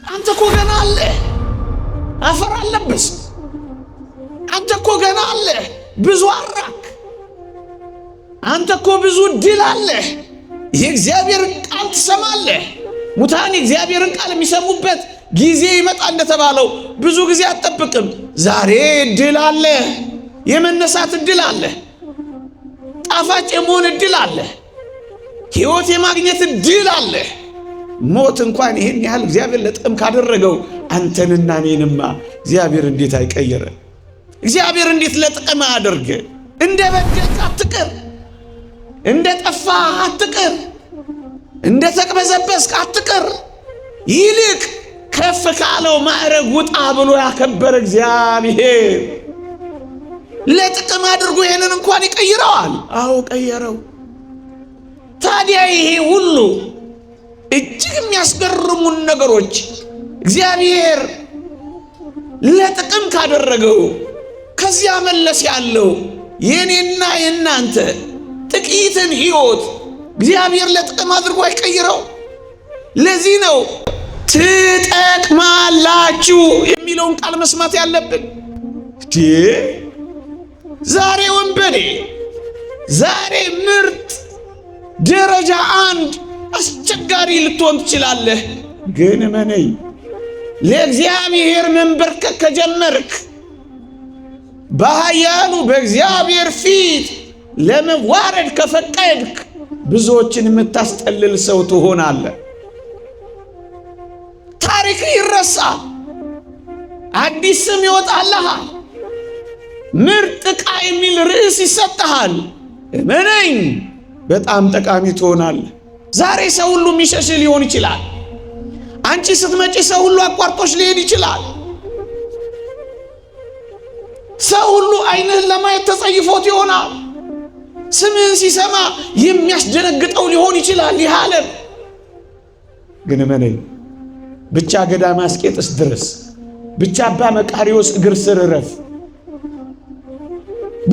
አንተ እኮ ገና አለ አፈር አለበስ። አንተ እኮ ገና አለ ብዙ አራክ። አንተ እኮ ብዙ ድል አለ። የእግዚአብሔርን ቃል ትሰማለህ። ሙታን የእግዚአብሔርን ቃል የሚሰሙበት ጊዜ ይመጣ እንደተባለው ብዙ ጊዜ አትጠብቅም። ዛሬ ድል አለ፣ የመነሳት ድል አለ፣ ጣፋጭ የመሆን ድል አለ፣ ሕይወት የማግኘት ድል አለ። ሞት እንኳን ይሄን ያህል እግዚአብሔር ለጥቅም ካደረገው አንተንና እኔንማ እግዚአብሔር እንዴት አይቀየረ? እግዚአብሔር እንዴት ለጥቅም አያደርግ? እንደ በደልክ አትቅር፣ እንደ ጠፋ አትቅር፣ እንደ ተቅበዘበዝክ አትቅር። ይልቅ ከፍ ካለው ማዕረግ ውጣ ብሎ ያከበረ እግዚአብሔር ለጥቅም አድርጎ ይሄንን እንኳን ይቀይረዋል። አዎ ቀየረው። ታዲያ ይሄ ሁሉ እጅግ የሚያስገርሙን ነገሮች እግዚአብሔር ለጥቅም ካደረገው ከዚያ መለስ ያለው የኔና የናንተ ጥቂትን ሕይወት እግዚአብሔር ለጥቅም አድርጎ አይቀይረው። ለዚህ ነው ትጠቅማላችሁ የሚለውን ቃል መስማት ያለብን። ዛሬ ወንበዴ፣ ዛሬ ምርጥ ደረጃ አንድ አስቸጋሪ ልትሆን ትችላለህ። ግን እመነኝ ለእግዚአብሔር መንበርከክ ከጀመርክ በኃያሉ በእግዚአብሔር ፊት ለመዋረድ ከፈቀድክ ብዙዎችን የምታስጠልል ሰው ትሆናለህ። ታሪክ ይረሳል፣ አዲስ ስም ይወጣልሃል፣ ምርጥ ዕቃ የሚል ርዕስ ይሰጥሃል። እመነኝ በጣም ጠቃሚ ትሆናለህ። ዛሬ ሰው ሁሉ የሚሸሽ ሊሆን ይችላል። አንቺ ስትመጪ ሰው ሁሉ አቋርጦሽ ሊሄድ ይችላል። ሰው ሁሉ ዓይንህን ለማየት ተጸይፎት ይሆናል። ስምህን ሲሰማ የሚያስደነግጠው ሊሆን ይችላል። ይህ ዓለም ግን እመነኝ ብቻ ገዳመ አስቄጥስ ድረስ፣ ብቻ አባ መቃርዮስ እግር ስር እረፍ፣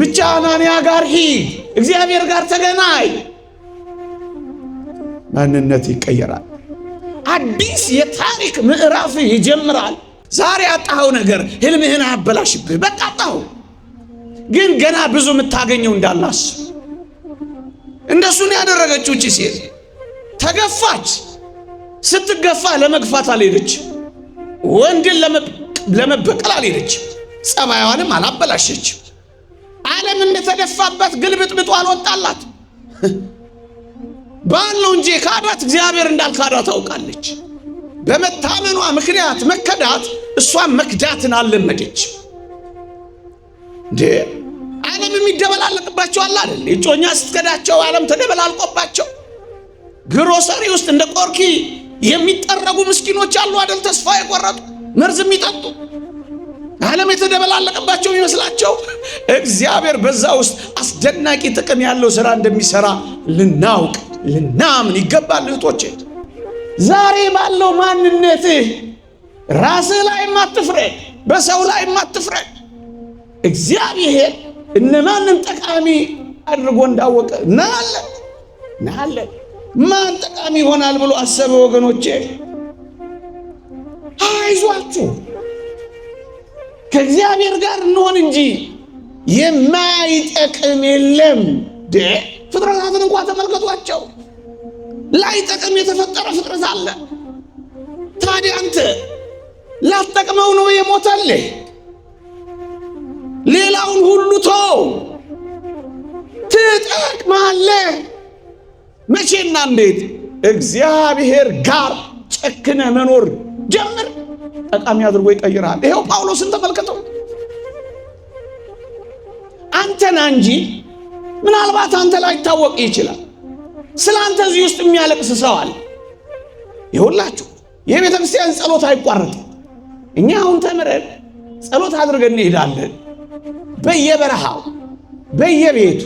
ብቻ አናንያ ጋር ሂድ፣ እግዚአብሔር ጋር ተገናኝ። ማንነት ይቀየራል። አዲስ የታሪክ ምዕራፍ ይጀምራል። ዛሬ ያጣኸው ነገር ህልምህን አያበላሽብህ። በቃ አጣኸው፣ ግን ገና ብዙ የምታገኘው እንዳላስ። እንደሱ ነው ያደረገችው እቺ ሴት። ተገፋች። ስትገፋ ለመግፋት አልሄደች፣ ወንድን ለመበቀል አልሄደች፣ ጸባይዋንም አላበላሸች። ዓለም እንደተደፋባት ግልብጥብጡ አልወጣላት። ባል ነው እንጂ ካዳት እግዚአብሔር እንዳልካዳ ታውቃለች። በመታመኗ ምክንያት መከዳት እሷን መክዳትን አልለመደች። እንዴ ዓለም የሚደበላለቅባቸው አለ አይደል? እጮኛ ስትከዳቸው ዓለም ተደበላልቆባቸው ግሮሰሪ ውስጥ እንደ ቆርኪ የሚጠረጉ ምስኪኖች አሉ አይደል? ተስፋ የቆረጡ መርዝ የሚጠጡ ዓለም የተደበላለቀባቸው ይመስላቸው። እግዚአብሔር በዛ ውስጥ አስደናቂ ጥቅም ያለው ሥራ እንደሚሰራ ልናውቅ ልናምን ይገባል። እህቶቼ ዛሬ ባለው ማንነትህ ራስህ ላይ አትፍረድ፣ በሰው ላይ አትፍረድ። እግዚአብሔር እነማንን ጠቃሚ አድርጎ እንዳወቀ እናያለን። ማን ጠቃሚ ይሆናል ብሎ አሰበ? ወገኖቼ አይዟችሁ ከእግዚአብሔር ጋር እንሆን እንጂ የማይጠቅም የለም። ፍጥረታትን እንኳን ተመልከቷቸው፣ ላይጠቅም የተፈጠረ ፍጥረት አለ። ታዲያ አንተ ላትጠቅመው ነው የሞተልህ? ሌላውን ሁሉ ተው፣ ትጠቅማለህ። መቼና እንዴት? እግዚአብሔር ጋር ጨክነ መኖር ጀምር፣ ጠቃሚ አድርጎ ይቀይራል። ይሄው ጳውሎስን ተመልከተው። አንተና እንጂ ምናልባት አንተ ላይ ታወቅ ይችላል። ስለ አንተ እዚህ ውስጥ የሚያለቅስ ሰው አለ። ይሁላችሁ የቤተ ክርስቲያን ጸሎት አይቋረጥም። እኛ አሁን ተምረን ጸሎት አድርገን እንሄዳለን በየበረሃው በየቤቱ።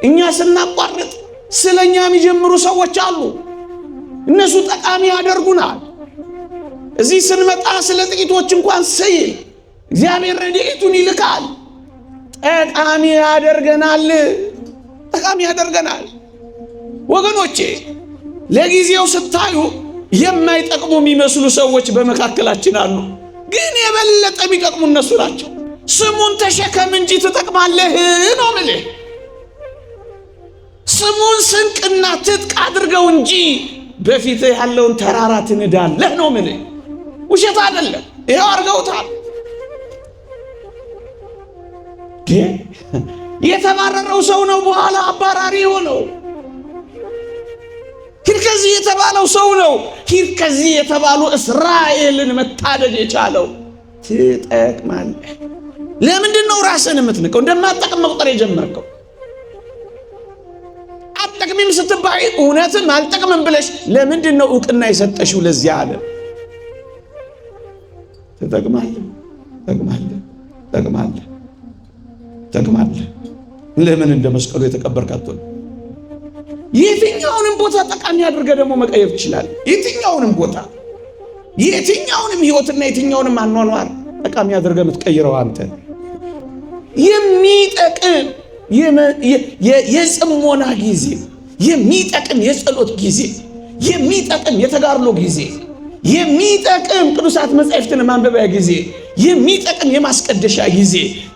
እኛ ስናቋርጥ ስለኛ የሚጀምሩ ሰዎች አሉ። እነሱ ጠቃሚ ያደርጉናል። እዚህ ስንመጣ ስለ ጥቂቶች እንኳን ስይል እግዚአብሔር ረድኤቱን ይልካል። ጠቃሚ ያደርገናል። ወገኖቼ ለጊዜው ስታዩ የማይጠቅሙ የሚመስሉ ሰዎች በመካከላችን አሉ። ግን የበለጠ የሚጠቅሙ እነሱ ናቸው። ስሙን ተሸከም እንጂ ትጠቅማለህ ነው የምልህ። ስሙን ስንቅና ትጥቅ አድርገው እንጂ በፊትህ ያለውን ተራራ ትንዳለህ ነው የምልህ። ውሸት አይደለም። ይሄው አድርገውታል። የተባረረው ሰው ነው በኋላ አባራሪ ሆነው። ሂድ ከዚህ የተባለው ሰው ነው ሂድ ከዚህ የተባሉ እስራኤልን መታደግ የቻለው። ትጠቅማለህ። ለምንድን ነው ራስን የምትንቀው? እንደማትጠቅም መቁጠር የጀመርከው? አትጠቅሚም ስትባይ እውነትም አልጠቅምም ብለሽ ለምንድን ነው ዕውቅና የሰጠሽው ለዚህ ዓለም? ትጠቅማለህ፣ ትጠቅማለህ፣ ትጠቅማለህ፣ ትጠቅማለህ። ለምን እንደ መስቀሉ የተቀበርክ አትሆን? የትኛውንም ቦታ ጠቃሚ አድርገህ ደግሞ መቀየር ትችላለህ። የትኛውንም ቦታ፣ የትኛውንም ህይወትና የትኛውንም አኗኗር ጠቃሚ አድርገህ የምትቀይረው አንተ። የሚጠቅም የጽሞና ጊዜ፣ የሚጠቅም የጸሎት ጊዜ፣ የሚጠቅም የተጋድሎ ጊዜ፣ የሚጠቅም ቅዱሳት መጻሕፍትን ማንበቢያ ጊዜ፣ የሚጠቅም የማስቀደሻ ጊዜ፣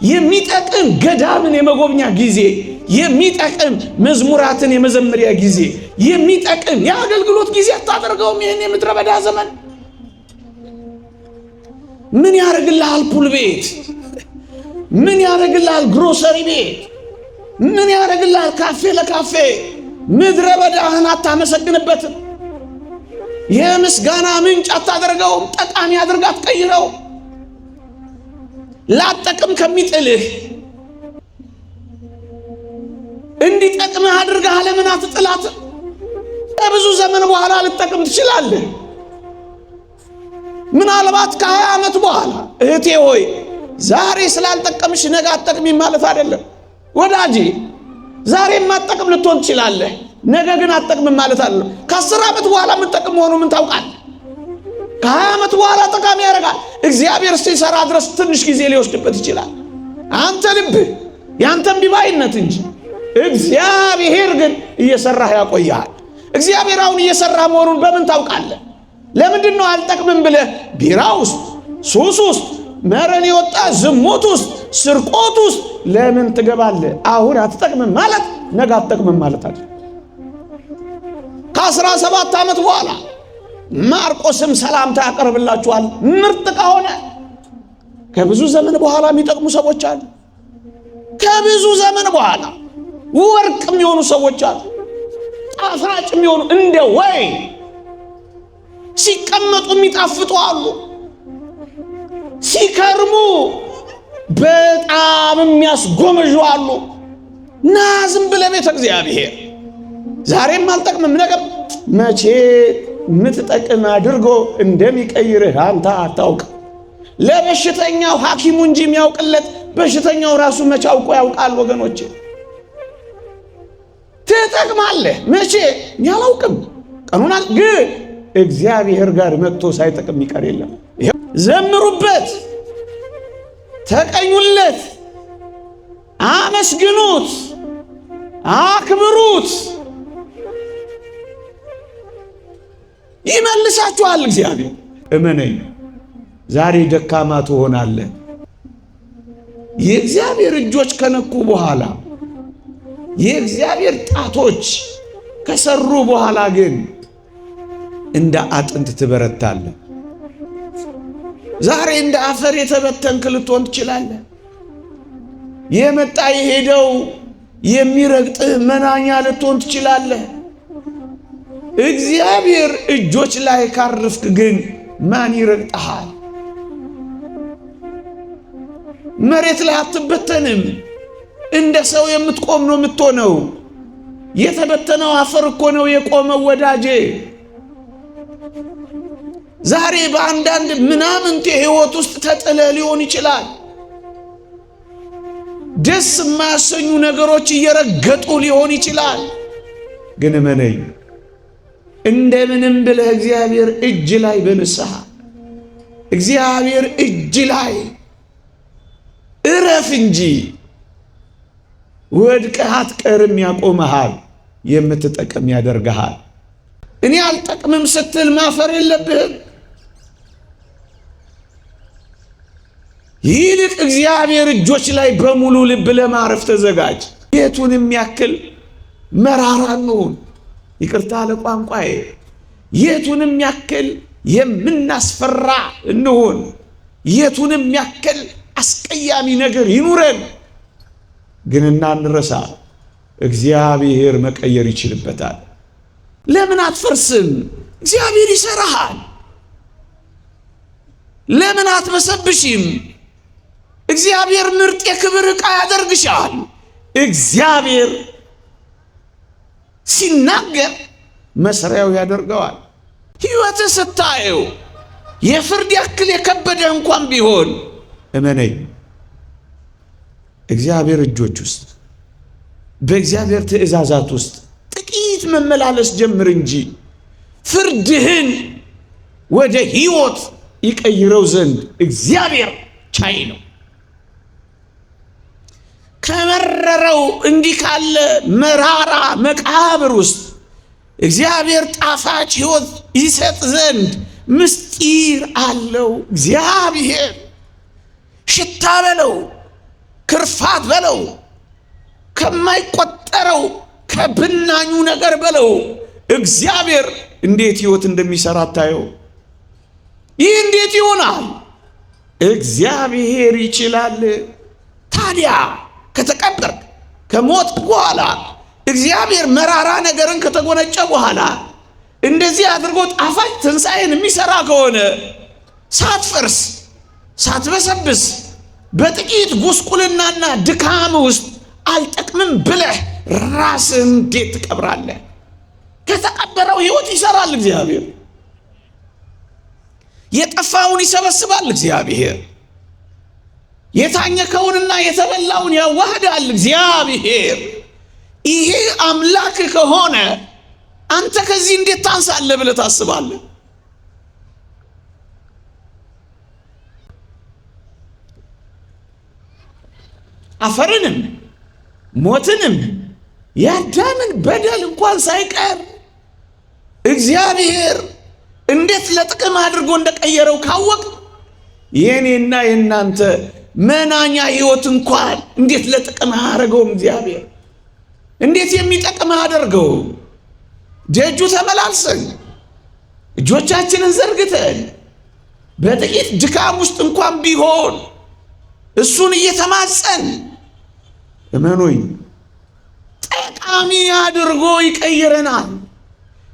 የሚጠቅም ገዳምን የመጎብኛ ጊዜ፣ የሚጠቅም መዝሙራትን የመዘመሪያ ጊዜ፣ የሚጠቅም የአገልግሎት ጊዜ አታደርገውም? ይህን የምድረ በዳ ዘመን ምን ያደርግልሃል? ፑል ቤት ምን ያደርግልሃል? ግሮሰሪ ቤት ምን ያደርግልሃል? ካፌ ለካፌ ምድረ በዳህን አታመሰግንበትም? የምስጋና ምንጭ አታደርገውም? ጠቃሚ አድርጋ አትቀይረው? ላጠቅም ከሚጥልህ እንዲጠቅምህ አድርገህ ለምን አትጥላትም? ከብዙ ዘመን በኋላ ልጠቅም ትችላለህ። ምናልባት ከ20 ዓመት በኋላ እህቴ ሆይ ዛሬ ስላልጠቀምሽ ነገ አትጠቅሚም ማለት አይደለም ወዳጄ። ዛሬ የማትጠቅም ልትሆን ትችላለህ፣ ነገ ግን አትጠቅምም ማለት አይደለም። ከ10 ዓመት በኋላ የምትጠቅም መሆኑን ምን ታውቃለህ? ከ20 ዓመት በኋላ ጠቃሚ ያደርጋል። እግዚአብሔር ሲሰራ ድረስ ትንሽ ጊዜ ሊወስድበት ይችላል። አንተ ልብህ ያንተም ቢባይነት እንጂ እግዚአብሔር ግን እየሰራህ ያቆያል። እግዚአብሔር አሁን እየሰራ መሆኑን በምን ታውቃለህ? ለምንድን ነው አልጠቅምም ብለህ ቢራ ውስጥ፣ ሱስ ውስጥ፣ መረን የወጣ ዝሙት ውስጥ፣ ስርቆት ውስጥ ለምን ትገባለህ? አሁን አትጠቅምም ማለት ነገ አትጠቅምም ማለት አይደል። ከ17 ዓመት በኋላ ማርቆስም ሰላምታ ያቀርብላችኋል። ምርጥ ከሆነ ከብዙ ዘመን በኋላ የሚጠቅሙ ሰዎች አሉ። ከብዙ ዘመን በኋላ ወርቅ የሚሆኑ ሰዎች አሉ። ጣፋጭ የሚሆኑ እንደ ወይን ሲቀመጡ የሚጣፍጡ አሉ። ሲከርሙ በጣም የሚያስጎመዡ አሉ። ና ዝም ብለህ ቤተ እግዚአብሔር ዛሬም አልጠቅምም ነገር መቼ ምትጠቅም አድርጎ እንደሚቀይርህ አንተ አታውቅ። ለበሽተኛው ሐኪሙ እንጂ የሚያውቅለት በሽተኛው ራሱ መቼ አውቆ ያውቃል? ወገኖቼ ትጠቅማለህ መቼ ያላውቅም ቀኑናል። ግን እግዚአብሔር ጋር መጥቶ ሳይጠቅም ይቀር የለም። ዘምሩበት፣ ተቀኙለት፣ አመስግኑት፣ አክብሩት። ይመልሳችኋል እግዚአብሔር። እመነኝ፣ ዛሬ ደካማ ትሆናለህ። የእግዚአብሔር እጆች ከነኩ በኋላ የእግዚአብሔር ጣቶች ከሰሩ በኋላ ግን እንደ አጥንት ትበረታለህ። ዛሬ እንደ አፈር የተበተንክ ልትሆን ትችላለህ። የመጣ የሄደው የሚረግጥህ መናኛ ልትሆን ትችላለህ። እግዚአብሔር እጆች ላይ ካረፍክ ግን ማን ይረግጥሃል? መሬት ላይ አትበተንም። እንደ ሰው የምትቆም ነው የምትሆነው። የተበተነው አፈር እኮ ነው የቆመው ወዳጄ። ዛሬ በአንዳንድ ምናምንቴ ሕይወት ውስጥ ተጥለ ሊሆን ይችላል። ደስ የማያሰኙ ነገሮች እየረገጡ ሊሆን ይችላል። ግን እመነኝ፣ እንደምንም ብለህ እግዚአብሔር እጅ ላይ በንስሐ እግዚአብሔር እጅ ላይ እረፍ እንጂ ወድቀህ አትቀርም። ያቆመሃል፣ የምትጠቅም ያደርግሃል። እኔ አልጠቅምም ስትል ማፈር የለብህም። ይልቅ እግዚአብሔር እጆች ላይ በሙሉ ልብ ለማረፍ ተዘጋጅ። የቱንም ያክል መራራ እንሁን፣ ይቅርታ ለቋንቋዬ፣ የቱንም ያክል የምናስፈራ እንሁን፣ የቱንም ያክል አስቀያሚ ነገር ይኑረን፣ ግን እናንረሳ፣ እግዚአብሔር መቀየር ይችልበታል። ለምን አትፈርስም? እግዚአብሔር ይሰራሃል። ለምን አትበሰብሽም? እግዚአብሔር ምርጥ የክብር ዕቃ ያደርግሻል። እግዚአብሔር ሲናገር መስሪያው ያደርገዋል። ሕይወት ስታየው የፍርድ ያክል የከበደ እንኳን ቢሆን እመነኝ፣ እግዚአብሔር እጆች ውስጥ በእግዚአብሔር ትእዛዛት ውስጥ ጥቂት መመላለስ ጀምር እንጂ ፍርድህን ወደ ሕይወት ይቀይረው ዘንድ እግዚአብሔር ቻይ ነው። ከመረረው እንዲህ ካለ መራራ መቃብር ውስጥ እግዚአብሔር ጣፋጭ ሕይወት ይሰጥ ዘንድ ምስጢር አለው። እግዚአብሔር ሽታ በለው ክርፋት በለው ከማይቆጠረው ከብናኙ ነገር በለው እግዚአብሔር እንዴት ሕይወት እንደሚሰራ ታየው። ይህ እንዴት ይሆናል? እግዚአብሔር ይችላል። ታዲያ ከተቀበርክ ከሞት በኋላ እግዚአብሔር መራራ ነገርን ከተጎነጨ በኋላ እንደዚህ አድርጎ ጣፋጭ ትንሣኤን የሚሰራ ከሆነ ሳትፈርስ ሳትበሰብስ በጥቂት ጉስቁልናና ድካም ውስጥ አልጠቅምም ብለህ ራስን እንዴት ትቀብራለህ? ከተቀበረው ሕይወት ይሰራል እግዚአብሔር። የጠፋውን ይሰበስባል እግዚአብሔር። የታኘከውንና የተበላውን ያዋህዳል እግዚአብሔር። ይሄ አምላክ ከሆነ አንተ ከዚህ እንዴት ታንሳለህ ብለህ ታስባለህ? አፈርንም ሞትንም የአዳምን በደል እንኳን ሳይቀር እግዚአብሔር እንዴት ለጥቅም አድርጎ እንደቀየረው ካወቅ የኔና የናንተ መናኛ ሕይወት እንኳን እንዴት ለጥቅም አደረገውም። እግዚአብሔር እንዴት የሚጠቅም አደርገው። ደጁ ተመላልሰን እጆቻችንን ዘርግተን በጥቂት ድካም ውስጥ እንኳን ቢሆን እሱን እየተማጸን እመኑኝ ጠቃሚ አድርጎ ይቀይረናል።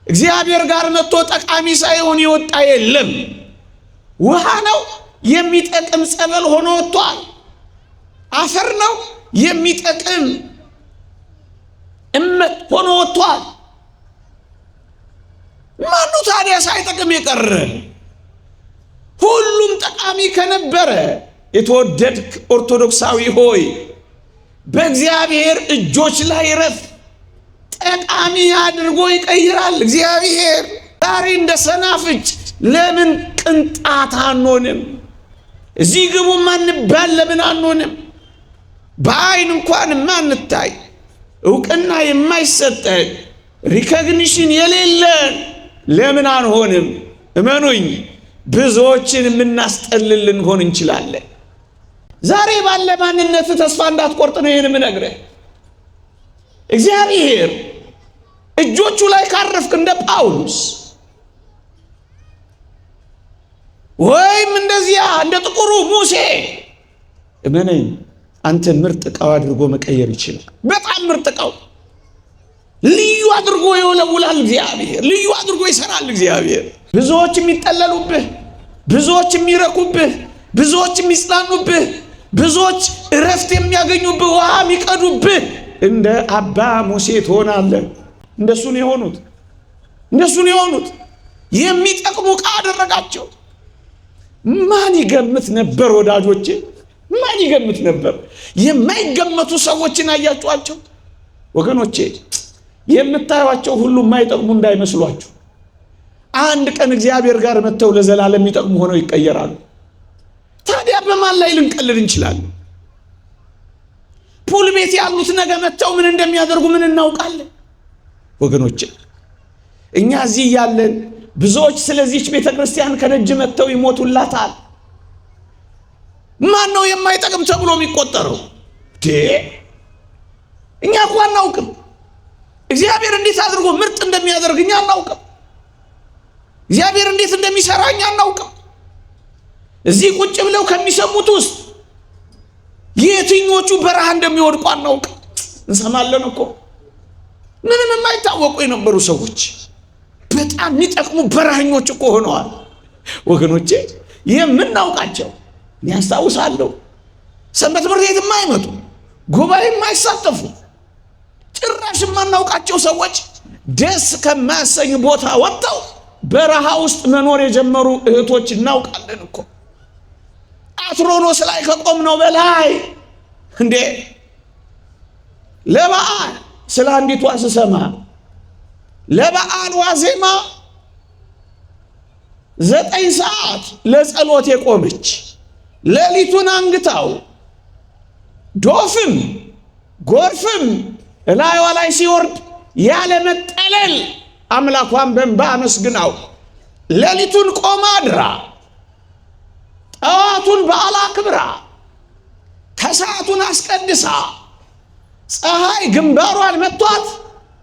እግዚአብሔር ጋር መጥቶ ጠቃሚ ሳይሆን ይወጣ የለም። ውሃ ነው የሚጠቅም ጸበል ሆኖ ወጥቷል። አፈር ነው የሚጠቅም እመት ሆኖ ወጥቷል። ማኑ ታዲያ ሳይጠቅም የቀረ? ሁሉም ጠቃሚ ከነበረ የተወደድክ ኦርቶዶክሳዊ ሆይ በእግዚአብሔር እጆች ላይ ረፍ። ጠቃሚ አድርጎ ይቀይራል እግዚአብሔር። ዛሬ እንደ ሰናፍጭ ለምን ቅንጣት አንሆንም? እዚህ ግቡ ማንባል ለምን አንሆንም? በአይን እንኳን ማንታይ እውቅና የማይሰጠን ሪኮግኒሽን የሌለን ለምን አንሆንም? እመኑኝ ብዙዎችን የምናስጠልል ልንሆን እንችላለን። ዛሬ ባለ ማንነት ተስፋ እንዳትቆርጥ ነው ይሄን የምነግርህ። እግዚአብሔር እጆቹ ላይ ካረፍክ እንደ ጳውሎስ ወይም እንደዚያ እንደ ጥቁሩ ሙሴ እመነኝ አንተ ምርጥ ዕቃው አድርጎ መቀየር ይችላል። በጣም ምርጥ ዕቃው ልዩ አድርጎ ይወለውላል እግዚአብሔር። ልዩ አድርጎ ይሰራል እግዚአብሔር። ብዙዎች የሚጠለሉብህ፣ ብዙዎች የሚረኩብህ፣ ብዙዎች የሚጽናኑብህ፣ ብዙዎች እረፍት የሚያገኙብህ፣ ውሃ የሚቀዱብህ እንደ አባ ሙሴ ትሆናለህ። እንደሱን የሆኑት የሚጠቅሙ ዕቃ አደረጋቸው። ማን ይገምት ነበር ወዳጆቼ? ማን ይገምት ነበር? የማይገመቱ ሰዎችን አያችኋቸው ወገኖቼ? የምታዩቸው ሁሉ የማይጠቅሙ እንዳይመስሏችሁ። አንድ ቀን እግዚአብሔር ጋር መጥተው ለዘላለም የሚጠቅሙ ሆነው ይቀየራሉ። ታዲያ በማን ላይ ልንቀልድ እንችላለን? ፑል ቤት ያሉት ነገ መጥተው ምን እንደሚያደርጉ ምን እናውቃለን? ወገኖቼ እኛ እዚህ ያለን ብዙዎች ስለዚህች ቤተክርስቲያን ከደጅ መጥተው ይሞቱላታል። ማን ነው የማይጠቅም ተብሎ የሚቆጠረው? እኛ እኮ አናውቅም። እግዚአብሔር እንዴት አድርጎ ምርጥ እንደሚያደርግ እኛ አናውቅም። እግዚአብሔር እንዴት እንደሚሰራ እኛ አናውቅም። እዚህ ቁጭ ብለው ከሚሰሙት ውስጥ የትኞቹ በረሃ እንደሚወድቁ አናውቅም። እንሰማለን እኮ ምንም የማይታወቁ የነበሩ ሰዎች በጣም የሚጠቅሙ በረሃኞች እኮ ሆነዋል። ወገኖቼ የምናውቃቸው ያስታውሳለሁ። ሰንበት ትምህርት ቤት የማይመጡ ጉባኤ የማይሳተፉ ጭራሽ የማናውቃቸው ሰዎች ደስ ከማያሰኝ ቦታ ወጥተው በረሃ ውስጥ መኖር የጀመሩ እህቶች እናውቃለን እኮ። አትሮኖስ ላይ ከቆምነው በላይ እንዴ ለበዓል ስለ አንዲቷ ስሰማ ለበዓል ዋዜማ 9 ሰዓት ለጸሎት የቆመች ሌሊቱን አንግታው ዶፍም ጎርፍም እላይዋ ላይ ሲወርድ ያለ መጠለል አምላኳን በእንባ አመስግናው ሌሊቱን ቆማ አድራ ጠዋቱን በዓል አክብራ ከሰዓቱን አስቀድሳ ፀሐይ ግንባሯን መቷት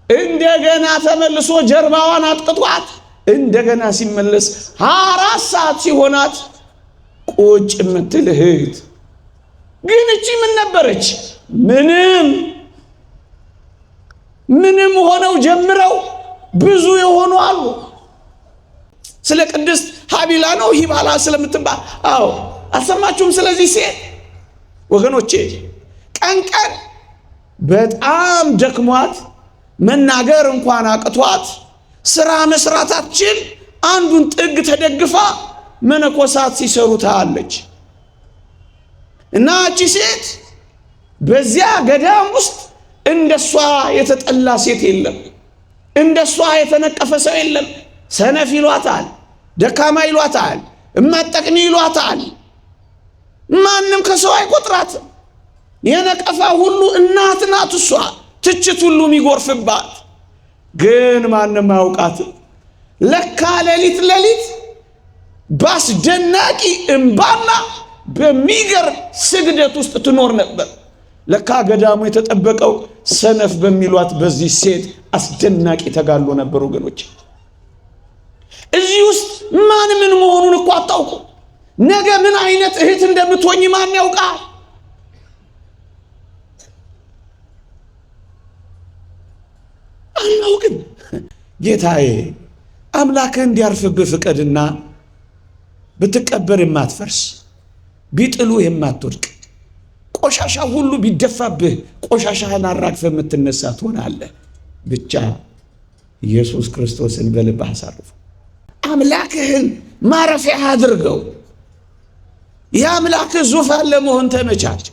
እንደገና ተመልሶ ጀርባዋን አጥቅቷት እንደገና ሲመለስ 4 ሰዓት ሲሆናት ቁጭ የምትል እህት ግን እቺ ምን ነበረች? ምንም ሆነው ጀምረው ብዙ የሆኑ አሉ። ስለ ቅድስት ሀቢላ ነው ሂባላ ስለምትባል አዎ አሰማችሁም? ስለዚህ ሴት ወገኖቼ ቀን ቀን በጣም ደክሟት መናገር እንኳን አቅቷት ስራ መስራታችን አንዱን ጥግ ተደግፋ መነኮሳት ሲሰሩ ታያለች። እና እቺ ሴት በዚያ ገዳም ውስጥ እንደሷ የተጠላ ሴት የለም፣ እንደሷ የተነቀፈ ሰው የለም። ሰነፍ ይሏታል፣ ደካማ ይሏታል፣ እማጠቅሚ ይሏታል። ማንም ከሰው አይቆጥራትም። የነቀፋ ሁሉ እናት ናት እሷ፣ ትችት ሁሉ የሚጎርፍባት። ግን ማንም አያውቃትም። ለካ ሌሊት ባስደናቂ እንባና በሚገርም ስግደት ውስጥ ትኖር ነበር። ለካ ገዳሙ የተጠበቀው ሰነፍ በሚሏት በዚህ ሴት አስደናቂ ተጋድሎ ነበር። ወገኖች እዚህ ውስጥ ማን ምን መሆኑን እኮ አታውቁ። ነገ ምን አይነት እህት እንደምትሆኝ ማን ያውቃል? አናውቅም። ጌታዬ አምላክህ እንዲያርፍብህ ፍቀድና ብትቀበር የማትፈርስ ቢጥሉ የማትወድቅ ቆሻሻ ሁሉ ቢደፋብህ ቆሻሻህን አራግፈህ የምትነሳ ትሆናለህ። ብቻ ኢየሱስ ክርስቶስን በልብህ አሳርፉ። አምላክህን ማረፊያ አድርገው። የአምላክህ ዙፋን ለመሆን ተመቻች።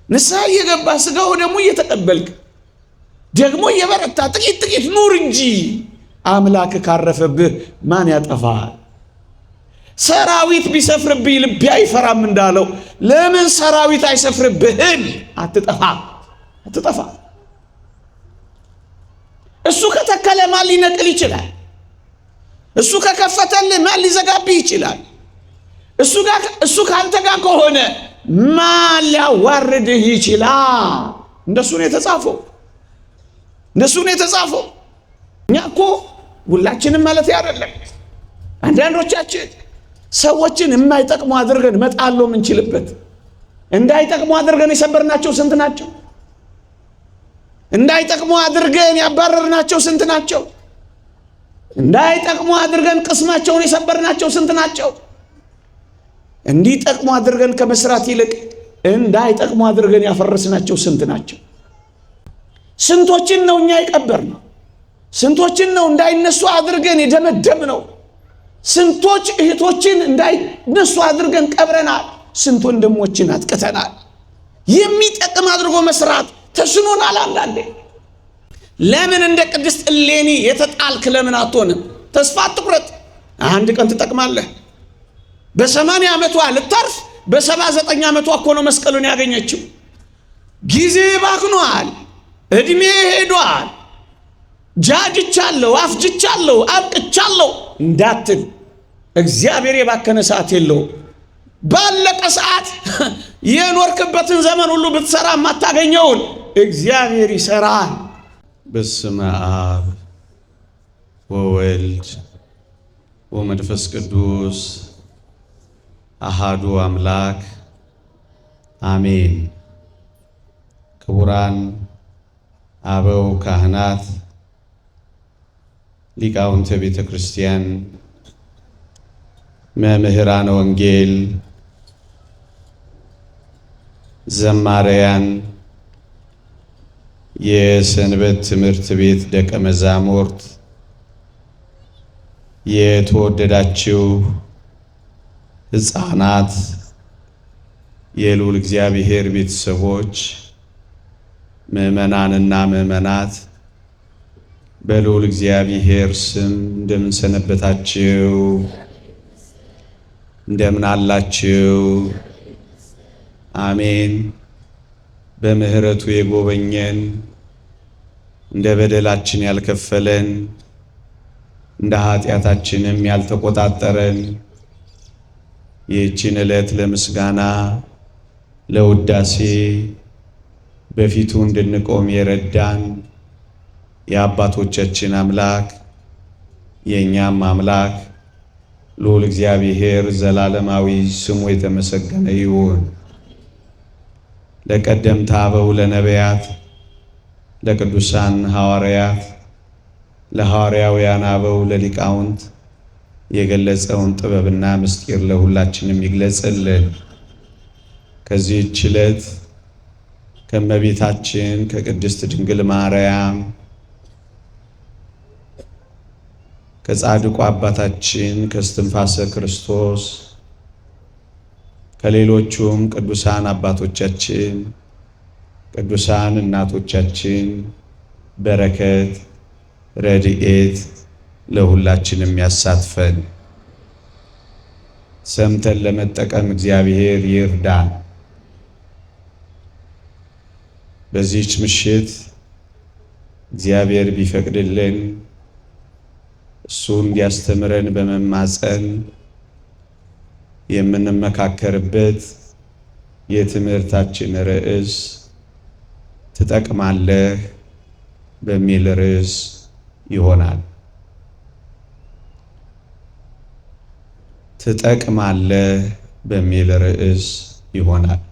ንስሐ እየገባ ስጋው ደግሞ እየተቀበልክ ደግሞ እየበረታ ጥቂት ኑር እንጂ አምላክ ካረፈብህ ማን ያጠፋል? ሰራዊት ቢሰፍርብህ ልቤ አይፈራም እንዳለው ለምን ሰራዊት አይሰፍርብህም? አትጠፋ። እሱ ከተከለ ማን ሊነቅል ይችላል? እሱ ከከፈተልህ ማን ሊዘጋብህ ይችላል? እሱ ካንተ ጋር ከሆነ ማን ሊያዋርድህ ይችላል? እንደሱ ነው የተጻፈው። እኛ እኮ ሁላችንም ማለት አይደለም። አንዳንዶቻችን ሰዎችን የማይጠቅሙ አድርገን መጣለው ምንችልበት፣ እንዳይጠቅሙ አድርገን የሰበርናቸው ስንት ናቸው? እንዳይጠቅሙ አድርገን ያባረርናቸው ስንት ናቸው? እንዳይጠቅሙ አድርገን ቅስማቸውን የሰበርናቸው ስንት ናቸው? እንዲጠቅሙ አድርገን ከመስራት ይልቅ እንዳይጠቅሙ አድርገን ያፈረስናቸው ስንት ናቸው? ስንቶችን ነው እኛ የቀበርነው? ስንቶችን ነው እንዳይነሱ አድርገን የደመደምነው? ስንቶች እህቶችን እንዳይነሱ አድርገን ቀብረናል። ስንት ወንድሞችን አጥቅተናል። የሚጠቅም አድርጎ መስራት ተስኖናል። አንዳንዴ ለምን እንደ ቅድስት እሌኒ የተጣልክ ለምን አትሆንም? ተስፋ አትቁረጥ። አንድ ቀን ትጠቅማለህ። በ80 ዓመቷ ልታርፍ በ79 ዓመቷ እኮ ነው መስቀሉን ያገኘችው። ጊዜ ባክኗል፣ እድሜ ሄዷል። ጃጅቻለሁ፣ አፍጅቻለሁ፣ አብቅቻለሁ እንዳትል። እግዚአብሔር የባከነ ሰዓት የለው። ባለቀ ሰዓት የኖርክበትን ዘመን ሁሉ ብትሰራ የማታገኘውን እግዚአብሔር ይሰራል። በስመ አብ ወወልድ ወመንፈስ ቅዱስ አሃዱ አምላክ አሜን። ክቡራን አበው ካህናት፣ ሊቃውንተ ቤተ ክርስቲያን፣ መምህራነ ወንጌል፣ ዘማሪያን፣ የሰንበት ትምህርት ቤት ደቀ መዛሙርት፣ የተወደዳችሁ ሕፃናት፣ የልዑል እግዚአብሔር ቤተሰቦች፣ ምእመናንና ምእመናት በልዑል እግዚአብሔር ስም እንደምን ሰነበታችሁ? እንደምን አላችሁ? አሜን። በምሕረቱ የጎበኘን እንደ በደላችን ያልከፈለን እንደ ኃጢአታችንም ያልተቆጣጠረን ይህችን ዕለት ለምስጋና ለውዳሴ በፊቱ እንድንቆም የረዳን የአባቶቻችን አምላክ የእኛም አምላክ ልዑል እግዚአብሔር ዘላለማዊ ስሙ የተመሰገነ ይሁን። ለቀደምት አበው ለነቢያት፣ ለቅዱሳን ሐዋርያት፣ ለሐዋርያውያን አበው ለሊቃውንት የገለጸውን ጥበብና ምስጢር ለሁላችንም ይግለጽልን። ከዚህች ዕለት ከእመቤታችን ከቅድስት ድንግል ማርያም ከጻድቁ አባታችን ከእስትንፋሰ ክርስቶስ ከሌሎቹም ቅዱሳን አባቶቻችን ቅዱሳን እናቶቻችን በረከት ረድኤት ለሁላችንም ያሳትፈን። ሰምተን ለመጠቀም እግዚአብሔር ይርዳን። በዚህች ምሽት እግዚአብሔር ቢፈቅድልን እሱ እንዲያስተምረን በመማፀን የምንመካከርበት የትምህርታችን ርዕስ ትጠቅማለህ በሚል ርዕስ ይሆናል። ትጠቅማለህ በሚል ርዕስ ይሆናል።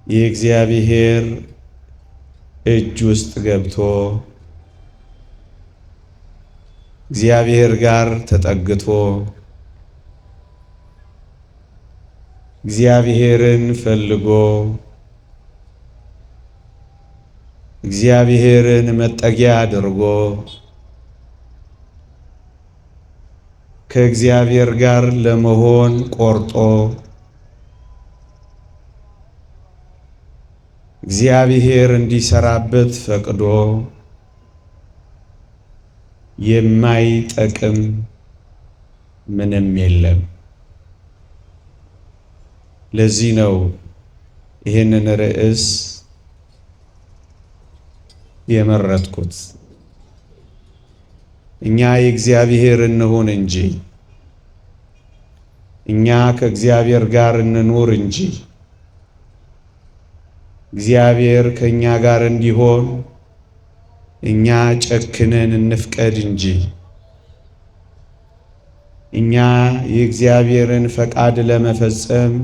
የእግዚአብሔር እጅ ውስጥ ገብቶ እግዚአብሔር ጋር ተጠግቶ እግዚአብሔርን ፈልጎ እግዚአብሔርን መጠጊያ አድርጎ ከእግዚአብሔር ጋር ለመሆን ቆርጦ እግዚአብሔር እንዲሰራበት ፈቅዶ የማይጠቅም ምንም የለም። ለዚህ ነው ይህንን ርዕስ የመረጥኩት። እኛ የእግዚአብሔር እንሁን እንጂ፣ እኛ ከእግዚአብሔር ጋር እንኑር እንጂ፣ እግዚአብሔር ከእኛ ጋር እንዲሆን እኛ ጨክነን እንፍቀድ እንጂ፣ እኛ የእግዚአብሔርን ፈቃድ ለመፈጸም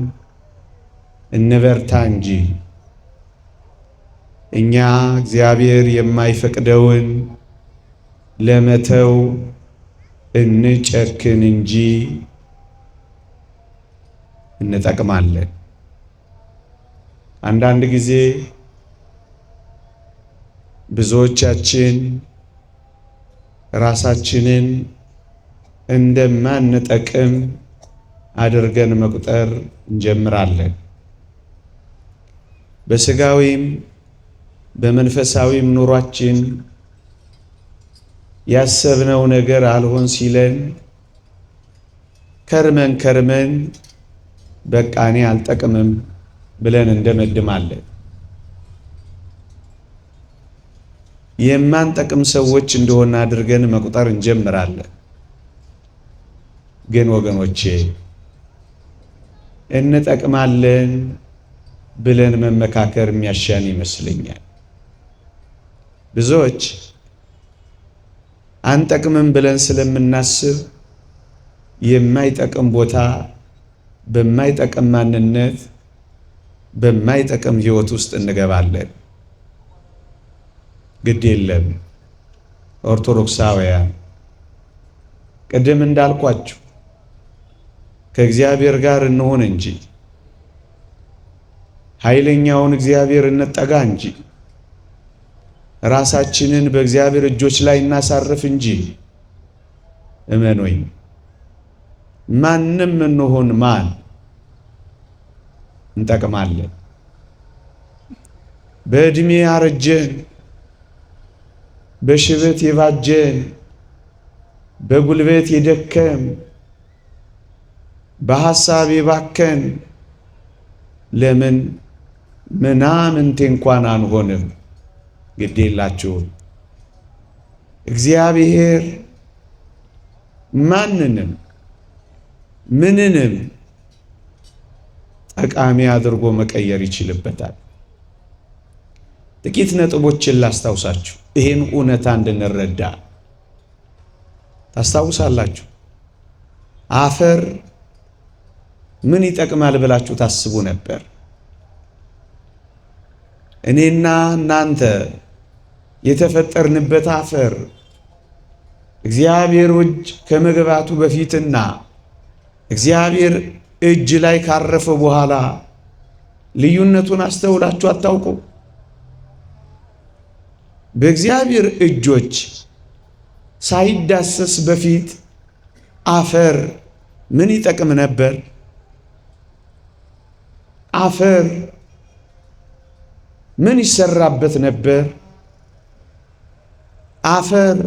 እንበርታ እንጂ፣ እኛ እግዚአብሔር የማይፈቅደውን ለመተው እንጨክን እንጂ እንጠቅማለን። አንዳንድ ጊዜ ብዙዎቻችን ራሳችንን እንደማንጠቅም አድርገን መቁጠር እንጀምራለን። በስጋዊም በመንፈሳዊም ኑሯችን ያሰብነው ነገር አልሆን ሲለን ከርመን በቃ እኔ አልጠቅምም ብለን እንደመድማለን። የማንጠቅም ሰዎች እንደሆነ አድርገን መቁጠር እንጀምራለን። ግን ወገኖቼ እንጠቅማለን ብለን መመካከር የሚያሻን ይመስለኛል። ብዙዎች አንጠቅምም ብለን ስለምናስብ የማይጠቅም ቦታ፣ በማይጠቅም ማንነት፣ በማይጠቅም ሕይወት ውስጥ እንገባለን። ግድ የለም ኦርቶዶክሳውያን፣ ቅድም እንዳልኳችሁ ከእግዚአብሔር ጋር እንሆን እንጂ ኃይለኛውን እግዚአብሔር እንጠጋ እንጂ ራሳችንን በእግዚአብሔር እጆች ላይ እናሳርፍ እንጂ እመኑኝ፣ ማንም እንሆን ማን እንጠቅማለን። በዕድሜ ያረጀን፣ በሽበት የባጀን፣ በጉልበት የደከም፣ በሐሳብ የባከን ለምን ምናምንቴ እንኳን አንሆንም? ግድ የላችሁም። እግዚአብሔር ማንንም ምንንም ጠቃሚ አድርጎ መቀየር ይችልበታል። ጥቂት ነጥቦችን ላስታውሳችሁ ይሄን እውነታ እንድንረዳ። ታስታውሳላችሁ? አፈር ምን ይጠቅማል ብላችሁ ታስቡ ነበር? እኔና እናንተ የተፈጠርንበት አፈር እግዚአብሔር እጅ ከመግባቱ በፊትና እግዚአብሔር እጅ ላይ ካረፈ በኋላ ልዩነቱን አስተውላችሁ አታውቁ? በእግዚአብሔር እጆች ሳይዳሰስ በፊት አፈር ምን ይጠቅም ነበር? አፈር ምን ይሰራበት ነበር? አፈር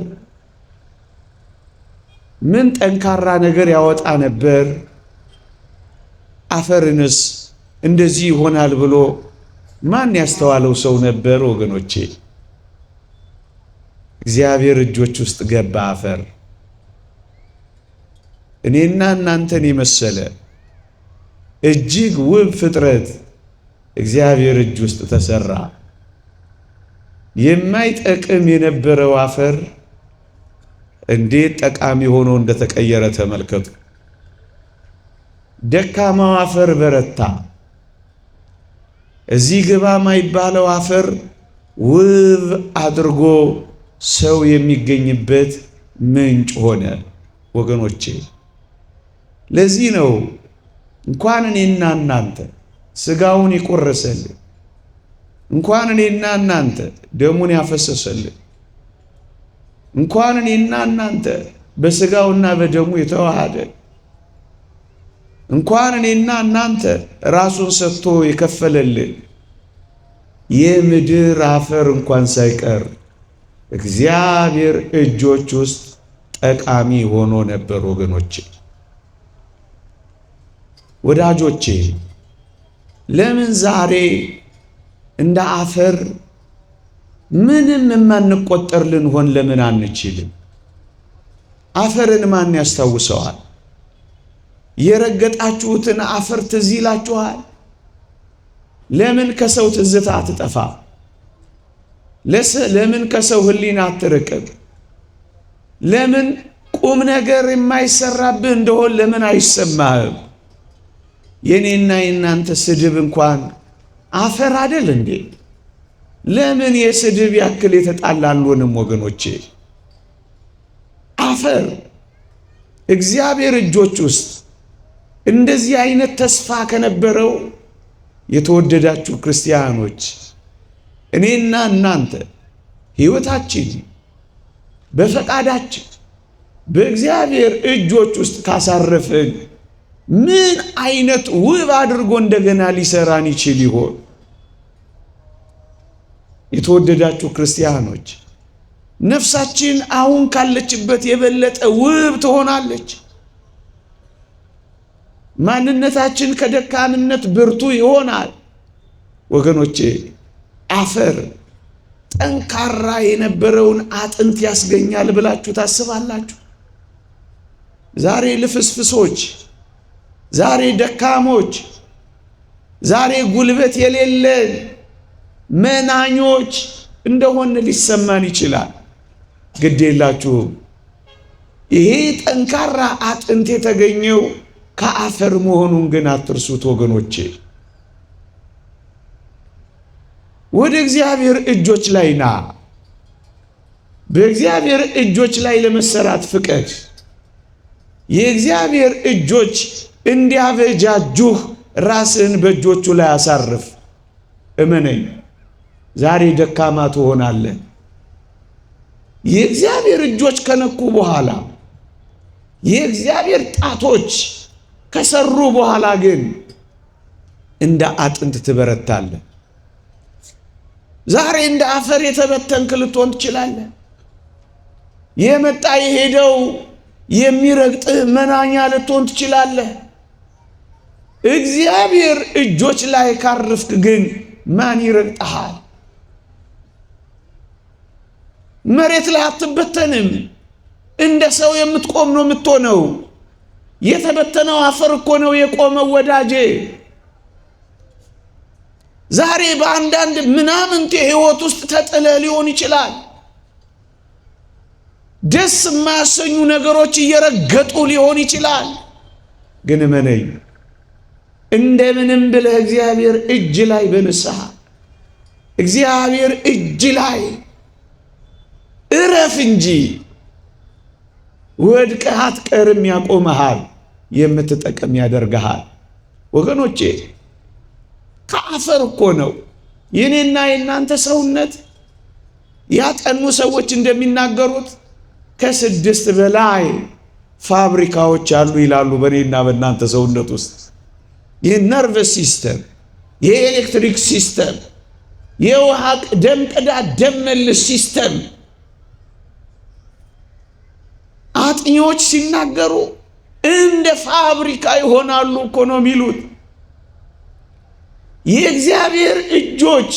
ምን ጠንካራ ነገር ያወጣ ነበር? አፈርንስ እንደዚህ ይሆናል ብሎ ማን ያስተዋለው ሰው ነበር? ወገኖቼ እግዚአብሔር እጆች ውስጥ ገባ አፈር። እኔና እናንተን የመሰለ እጅግ ውብ ፍጥረት እግዚአብሔር እጅ ውስጥ ተሰራ። የማይጠቅም የነበረው አፈር እንዴት ጠቃሚ ሆኖ እንደተቀየረ ተመልከቱ። ደካማው አፈር በረታ። እዚህ ግባ ማይባለው አፈር ውብ አድርጎ ሰው የሚገኝበት ምንጭ ሆነ። ወገኖቼ ለዚህ ነው እንኳን እኔና እናንተ ስጋውን ይቆረሰልን፣ እንኳን እኔና እናንተ ደሙን ያፈሰሰልን፣ እንኳን እኔና እናንተ በስጋውና በደሙ የተዋሃደ፣ እንኳን እኔና እናንተ ራሱን ሰጥቶ የከፈለልን የምድር አፈር እንኳን ሳይቀር እግዚአብሔር እጆች ውስጥ ጠቃሚ ሆኖ ነበር። ወገኖቼ ወዳጆቼ ለምን ዛሬ እንደ አፈር ምንም የማንቆጠር ልንሆን ለምን አንችልም? አፈርን ማን ያስታውሰዋል? የረገጣችሁትን አፈር ትዝ ይላችኋል? ለምን ከሰው ትዝታ አትጠፋ? ለምን ከሰው ሕሊና አትርቅም? ለምን ቁም ነገር የማይሰራብህ እንደሆን ለምን አይሰማህም? የኔና የናንተ ስድብ እንኳን አፈር አይደል እንዴ? ለምን የስድብ ያክል የተጣላልሆንም? ወገኖቼ አፈር እግዚአብሔር እጆች ውስጥ እንደዚህ አይነት ተስፋ ከነበረው የተወደዳችሁ ክርስቲያኖች እኔና እናንተ ሕይወታችን በፈቃዳችን በእግዚአብሔር እጆች ውስጥ ካሳረፍን ምን አይነት ውብ አድርጎ እንደገና ሊሰራን ይችል ይሆን? የተወደዳችሁ ክርስቲያኖች ነፍሳችን አሁን ካለችበት የበለጠ ውብ ትሆናለች። ማንነታችን ከደካምነት ብርቱ ይሆናል። ወገኖቼ አፈር ጠንካራ የነበረውን አጥንት ያስገኛል ብላችሁ ታስባላችሁ? ዛሬ ልፍስፍሶች፣ ዛሬ ደካሞች፣ ዛሬ ጉልበት የሌለን መናኞች እንደሆነ ሊሰማን ይችላል። ግድ የላችሁም። ይሄ ጠንካራ አጥንት የተገኘው ከአፈር መሆኑን ግን አትርሱት ወገኖቼ። ወደ እግዚአብሔር እጆች ላይ ና። በእግዚአብሔር እጆች ላይ ለመሰራት ፍቀድ። የእግዚአብሔር እጆች እንዲያበጃጁህ ራስህን በእጆቹ ላይ አሳርፍ። እመነኝ፣ ዛሬ ደካማ ትሆናለህ። የእግዚአብሔር እጆች ከነኩ በኋላ፣ የእግዚአብሔር ጣቶች ከሰሩ በኋላ ግን እንደ አጥንት ትበረታለህ። ዛሬ እንደ አፈር የተበተንክ ልትሆን ትችላለህ። የመጣ የሄደው የሚረግጥህ መናኛ ልትሆን ትችላለህ። እግዚአብሔር እጆች ላይ ካረፍክ ግን ማን ይረግጥሃል? መሬት ላይ አትበተንም። እንደ ሰው የምትቆም ነው የምትሆነው። የተበተነው አፈር እኮ ነው የቆመው ወዳጄ። ዛሬ በአንዳንድ ምናምንቴ ሕይወት ውስጥ ተጥለህ ሊሆን ይችላል። ደስ የማያሰኙ ነገሮች እየረገጡ ሊሆን ይችላል። ግን እመነኝ፣ እንደምንም ብለህ እግዚአብሔር እጅ ላይ በንስሐ እግዚአብሔር እጅ ላይ እረፍ እንጂ ወድቀህ አትቀርም። ያቆመሃል፣ የምትጠቀም ያደርግሃል። ወገኖቼ ከአፈር እኮ ነው የኔና የእናንተ ሰውነት። ያጠኑ ሰዎች እንደሚናገሩት ከ6 በላይ ፋብሪካዎች አሉ ይላሉ በኔና በእናንተ ሰውነት ውስጥ። የነርቭስ ሲስተም፣ የኤሌክትሪክ ሲስተም፣ የውሃ ደም ቅዳ ደም መልስ ሲስተም። አጥኚዎች ሲናገሩ እንደ ፋብሪካ ይሆናሉ እኮ ነው የሚሉት። የእግዚአብሔር እጆች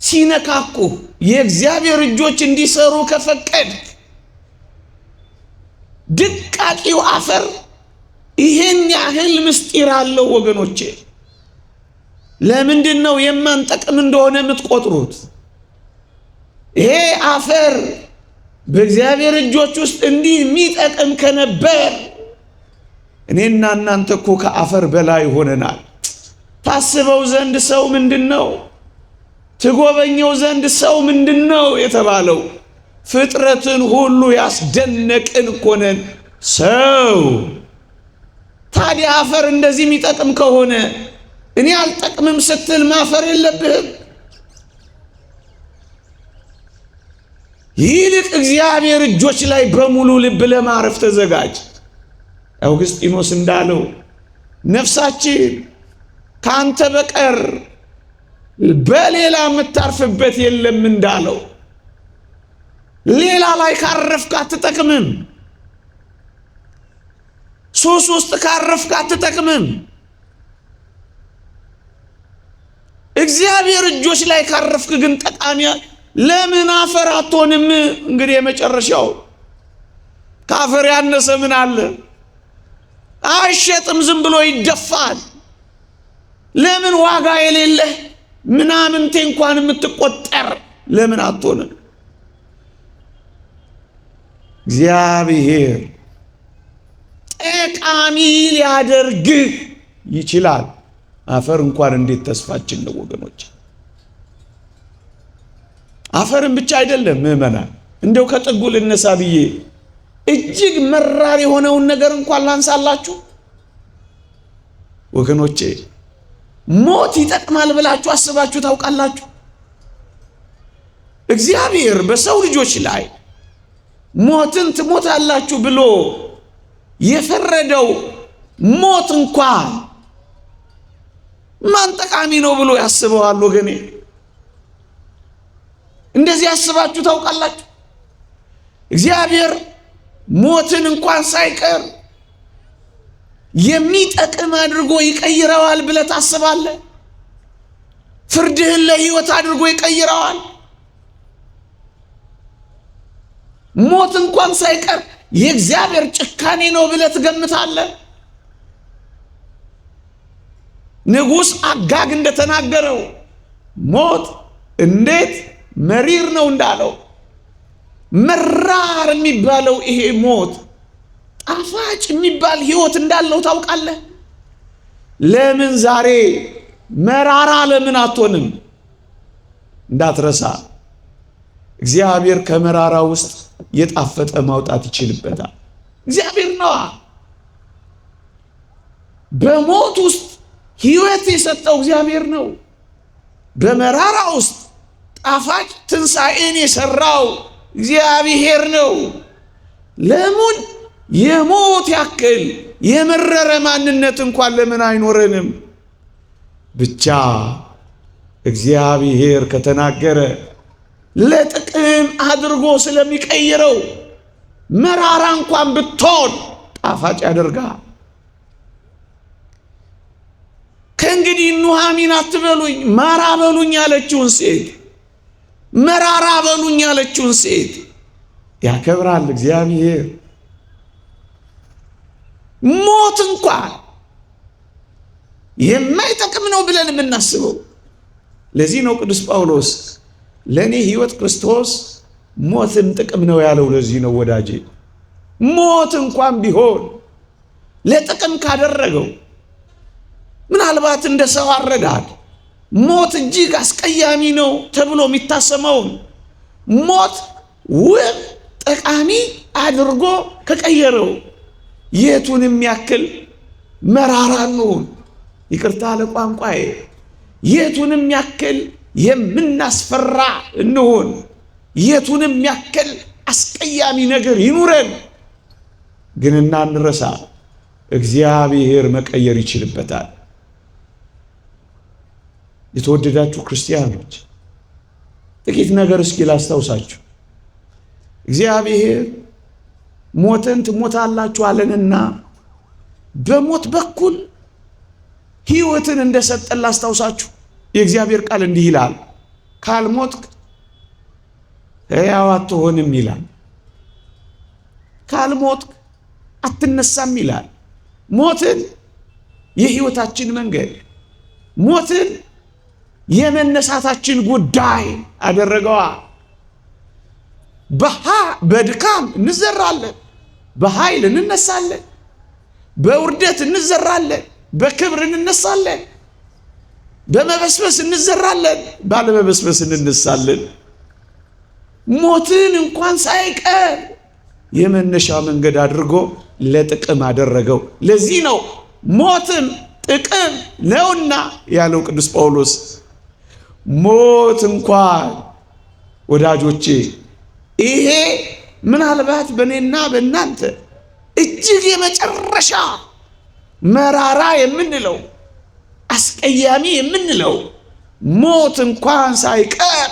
ሲነካኩ፣ የእግዚአብሔር እጆች እንዲሰሩ ከፈቀድ፣ ድቃቂው አፈር ይሄን ያህል ምስጢር አለው ወገኖቼ። ለምንድን ነው የማንጠቅም እንደሆነ የምትቆጥሩት? ይሄ አፈር በእግዚአብሔር እጆች ውስጥ እንዲህ የሚጠቅም ከነበር እኔና እናንተ እኮ ከአፈር በላይ ሆነናል። ታስበው ዘንድ ሰው ምንድን ነው? ትጎበኘው ዘንድ ሰው ምንድን ነው የተባለው? ፍጥረትን ሁሉ ያስደነቅን እኮ ነን ሰው። ታዲያ አፈር እንደዚህ የሚጠቅም ከሆነ እኔ አልጠቅምም ስትል ማፈር የለብህም። ይልቅ እግዚአብሔር እጆች ላይ በሙሉ ልብ ለማረፍ ተዘጋጅ። አውግስጢኖስ እንዳለው ነፍሳችን ካንተ በቀር በሌላ የምታርፍበት የለም እንዳለው፣ ሌላ ላይ ካረፍክ አትጠቅምም። ሱስ ውስጥ ካረፍክ አትጠቅምም። እግዚአብሔር እጆች ላይ ካረፍክ ግን ጠቃሚ። ለምን አፈር አትሆንም? እንግዲህ የመጨረሻው ከአፈር ያነሰ ምን አለ? አይሸጥም፣ ዝም ብሎ ይደፋል። ለምን ዋጋ የሌለህ ምናምንቴ እንኳን የምትቆጠር ለምን አትሆንም? እግዚአብሔር ጠቃሚ ሊያደርግህ ይችላል። አፈር እንኳን እንዴት ተስፋችን ነው ወገኖች። አፈርን ብቻ አይደለም ምዕመናን፣ እንደው ከጥጉ ልነሳ ብዬ እጅግ መራር የሆነውን ነገር እንኳን ላንሳላችሁ ወገኖቼ። ሞት ይጠቅማል ብላችሁ አስባችሁ ታውቃላችሁ? እግዚአብሔር በሰው ልጆች ላይ ሞትን ትሞታላችሁ ብሎ የፈረደው ሞት እንኳን ማን ጠቃሚ ነው ብሎ ያስበዋል ወገኔ? እንደዚህ አስባችሁ ታውቃላችሁ? እግዚአብሔር ሞትን እንኳን ሳይቀር የሚጠቅም አድርጎ ይቀይረዋል ብለህ ታስባለህ? ፍርድህን ለሕይወት አድርጎ ይቀይረዋል። ሞት እንኳን ሳይቀር የእግዚአብሔር ጭካኔ ነው ብለህ ትገምታለህ? ንጉሥ አጋግ እንደተናገረው ሞት እንዴት መሪር ነው እንዳለው መራር የሚባለው ይሄ ሞት ጣፋጭ የሚባል ሕይወት እንዳለው ታውቃለህ? ለምን ዛሬ መራራ ለምን አትሆንም? እንዳትረሳ እግዚአብሔር ከመራራ ውስጥ የጣፈጠ ማውጣት ይችልበታል። እግዚአብሔር ነዋ። በሞት ውስጥ ሕይወት የሰጠው እግዚአብሔር ነው። በመራራ ውስጥ ጣፋጭ ትንሣኤን የሰራው እግዚአብሔር ነው። ለምን የሞት ያክል የመረረ ማንነት እንኳን ለምን አይኖረንም? ብቻ እግዚአብሔር ከተናገረ ለጥቅም አድርጎ ስለሚቀይረው መራራ እንኳን ብትሆን ጣፋጭ ያደርጋል። ከእንግዲህ ኑኃሚን አትበሉኝ ማራ በሉኝ ያለችውን ሴት መራራ በሉኝ ያለችውን ሴት ያከብራል እግዚአብሔር። ሞት እንኳን የማይጠቅም ነው ብለን የምናስበው ለዚህ ነው ቅዱስ ጳውሎስ ለእኔ ሕይወት ክርስቶስ ሞትም ጥቅም ነው ያለው። ለዚህ ነው ወዳጄ ሞት እንኳን ቢሆን ለጥቅም ካደረገው ምናልባት እንደ ሰው አረዳድ ሞት እጅግ አስቀያሚ ነው ተብሎ የሚታሰመውን ሞት ውብ ጠቃሚ አድርጎ ከቀየረው የቱንም ያክል መራራ እንሁን፣ ይቅርታ ለቋንቋዬ፣ የቱንም ያክል የምናስፈራ እንሁን፣ የቱንም ያክል አስቀያሚ ነገር ይኑረን፣ ግን እናንረሳ እግዚአብሔር መቀየር ይችልበታል። የተወደዳችሁ ክርስቲያኖች ጥቂት ነገር እስኪ ላስታውሳችሁ። እግዚአብሔር ሞትን ትሞታላችሁ አለንና በሞት በኩል ሕይወትን እንደሰጠን ላስታውሳችሁ። የእግዚአብሔር ቃል እንዲህ ይላል፣ ካልሞትክ ሕያው አትሆንም ይላል። ካልሞትክ አትነሳም ይላል። ሞትን የሕይወታችን መንገድ፣ ሞትን የመነሳታችን ጉዳይ አደረገዋ። በድካም እንዘራለን፣ በኃይል እንነሳለን፣ በውርደት እንዘራለን፣ በክብር እንነሳለን፣ በመበስበስ እንዘራለን፣ ባለመበስበስ እንነሳለን። ሞትን እንኳን ሳይቀር የመነሻ መንገድ አድርጎ ለጥቅም አደረገው። ለዚህ ነው ሞትም ጥቅም ነውና ያለው ቅዱስ ጳውሎስ። ሞት እንኳን ወዳጆቼ ይሄ ምናልባት በእኔና በእናንተ እጅግ የመጨረሻ መራራ የምንለው አስቀያሚ የምንለው ሞት እንኳን ሳይቀር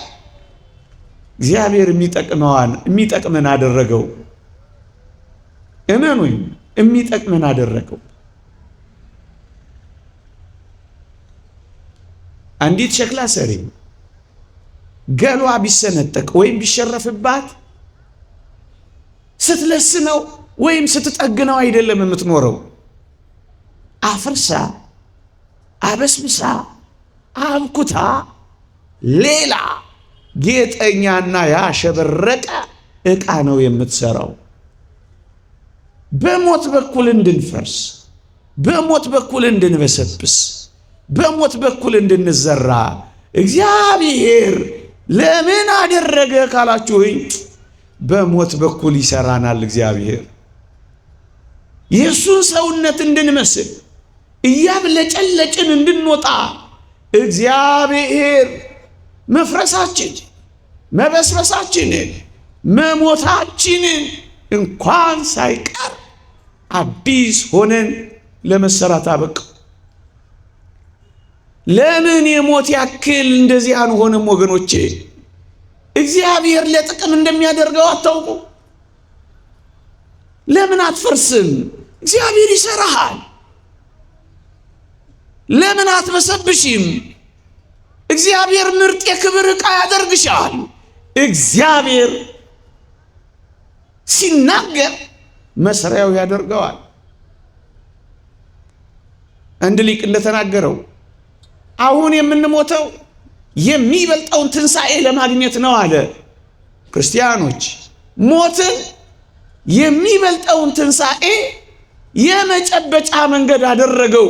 እግዚአብሔር የሚጠቅመን አደረገው። እመኑኝ፣ የሚጠቅመን አደረገው። አንዲት ሸክላ ሰሪ ገሏ ቢሰነጠቅ ወይም ቢሸረፍባት ስትለስነው ወይም ስትጠግነው አይደለም የምትኖረው። አፍርሳ አበስብሳ አብኩታ ሌላ ጌጠኛና ያሸበረቀ ዕቃ ነው የምትሰራው። በሞት በኩል እንድንፈርስ፣ በሞት በኩል እንድንበሰብስ፣ በሞት በኩል እንድንዘራ እግዚአብሔር ለምን አደረገ ካላችሁኝ፣ በሞት በኩል ይሰራናል። እግዚአብሔር የእሱን ሰውነት እንድንመስል እያብለጨለጭን እንድንወጣ እግዚአብሔር መፍረሳችን፣ መበስበሳችንን፣ መሞታችንን እንኳን ሳይቀር አዲስ ሆነን ለመሰራት አበቃ። ለምን የሞት ያክል እንደዚህ አንሆንም ወገኖቼ? እግዚአብሔር ለጥቅም እንደሚያደርገው አታውቁ? ለምን አትፈርስም? እግዚአብሔር ይሰራሃል። ለምን አትበሰብሽም? እግዚአብሔር ምርጥ የክብር ዕቃ ያደርግሻል። እግዚአብሔር ሲናገር መስሪያው ያደርገዋል። አንድ ሊቅ እንደተናገረው አሁን የምንሞተው የሚበልጠውን ትንሣኤ ለማግኘት ነው አለ። ክርስቲያኖች ሞትን የሚበልጠውን ትንሣኤ የመጨበጫ መንገድ አደረገው።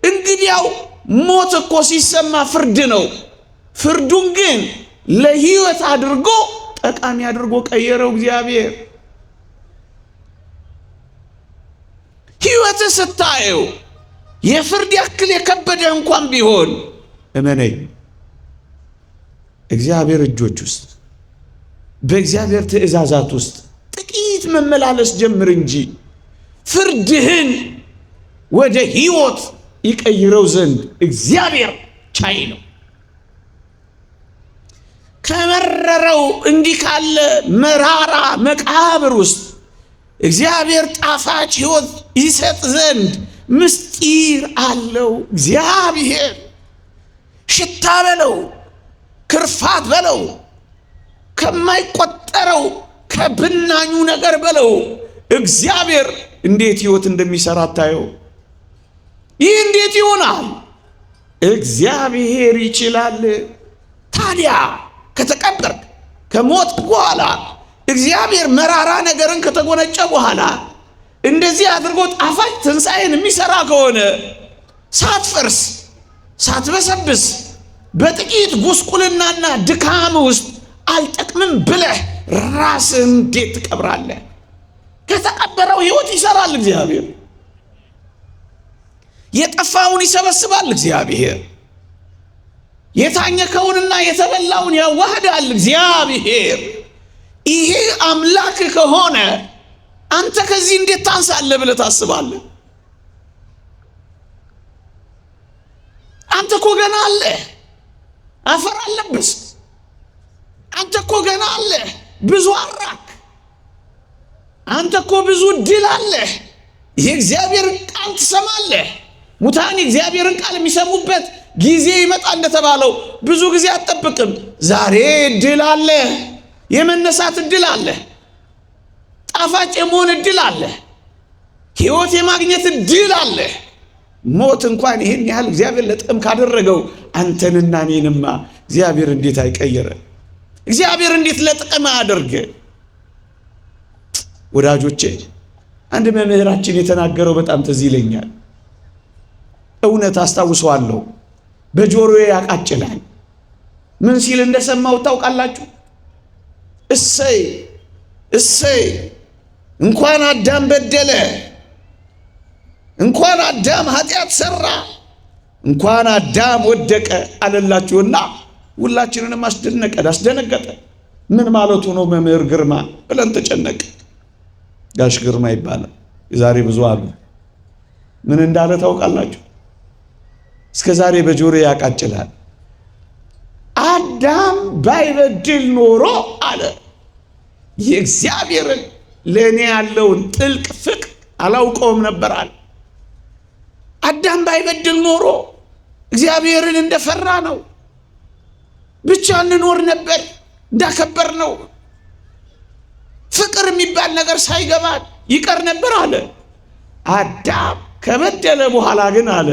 እንግዲያው ሞት እኮ ሲሰማ ፍርድ ነው። ፍርዱን ግን ለሕይወት አድርጎ ጠቃሚ አድርጎ ቀየረው እግዚአብሔር። ሕይወት ስታየው የፍርድ ያክል የከበደ እንኳን ቢሆን እመነኝ እግዚአብሔር እጆች ውስጥ በእግዚአብሔር ትእዛዛት ውስጥ ጥቂት መመላለስ ጀምር እንጂ ፍርድህን ወደ ሕይወት ይቀይረው ዘንድ እግዚአብሔር ቻይ ነው። ከመረረው እንዲህ ካለ መራራ መቃብር ውስጥ እግዚአብሔር ጣፋጭ ሕይወት ይሰጥ ዘንድ ምስጢር አለው። እግዚአብሔር ሽታ በለው ክርፋት በለው ከማይቆጠረው ከብናኙ ነገር በለው እግዚአብሔር እንዴት ሕይወት እንደሚሰራ ታየው። ይህ እንዴት ይሆናል? እግዚአብሔር ይችላል። ታዲያ ከተቀበርክ ከሞት በኋላ እግዚአብሔር መራራ ነገርን ከተጎነጨ በኋላ እንደዚህ አድርጎ ጣፋጭ ትንሣኤን የሚሰራ ከሆነ ሳትፈርስ ሳትበሰብስ በጥቂት ጉስቁልናና ድካም ውስጥ አልጠቅምም ብለህ ራስን እንዴት ትቀብራለህ? ከተቀበረው ሕይወት ይሰራል እግዚአብሔር። የጠፋውን ይሰበስባል እግዚአብሔር። የታኘከውንና የተበላውን ያዋህዳል እግዚአብሔር። ይሄ አምላክ ከሆነ አንተ ከዚህ እንዴት ታንሳለህ ብለህ ታስባለህ? አንተ እኮ ገና አለ አፈር አለብስ። አንተ እኮ ገና አለ ብዙ አራክ። አንተ እኮ ብዙ ድል አለ። የእግዚአብሔርን ቃል ትሰማለህ። ሙታን የእግዚአብሔርን ቃል የሚሰሙበት ጊዜ ይመጣ እንደተባለው ብዙ ጊዜ አትጠብቅም። ዛሬ ድል አለ፣ የመነሳት ድል አለ፣ ጣፋጭ የመሆን ድል አለ፣ ሕይወት የማግኘት ድል አለ። ሞት እንኳን ይህን ያህል እግዚአብሔር ለጥቅም ካደረገው አንተንና እኔንማ እግዚአብሔር እንዴት አይቀየረ? እግዚአብሔር እንዴት ለጥቅም አያደርግ? ወዳጆቼ አንድ መምህራችን የተናገረው በጣም ትዝ ይለኛል። እውነት አስታውሰዋለሁ። በጆሮዬ ያቃጭላል። ምን ሲል እንደሰማው ታውቃላችሁ? እሰይ እሰይ እንኳን አዳም በደለ፣ እንኳን አዳም ኃጢአት ሰራ፣ እንኳን አዳም ወደቀ አለላችሁና ሁላችንንም አስደነገጠ። ምን ማለቱ ነው መምህር ግርማ ብለን ተጨነቀ። ጋሽ ግርማ ይባላል። የዛሬ ብዙ አሉ። ምን እንዳለ ታውቃላችሁ? እስከ ዛሬ በጆሮ ያቃጭላል። አዳም ባይበድል ኖሮ አለ የእግዚአብሔርን ለእኔ ያለውን ጥልቅ ፍቅር አላውቀውም ነበር አለ። አዳም ባይበድል ኖሮ እግዚአብሔርን እንደፈራ ነው ብቻ እንኖር ነበር፣ እንዳከበር ነው። ፍቅር የሚባል ነገር ሳይገባን ይቀር ነበር አለ። አዳም ከበደለ በኋላ ግን አለ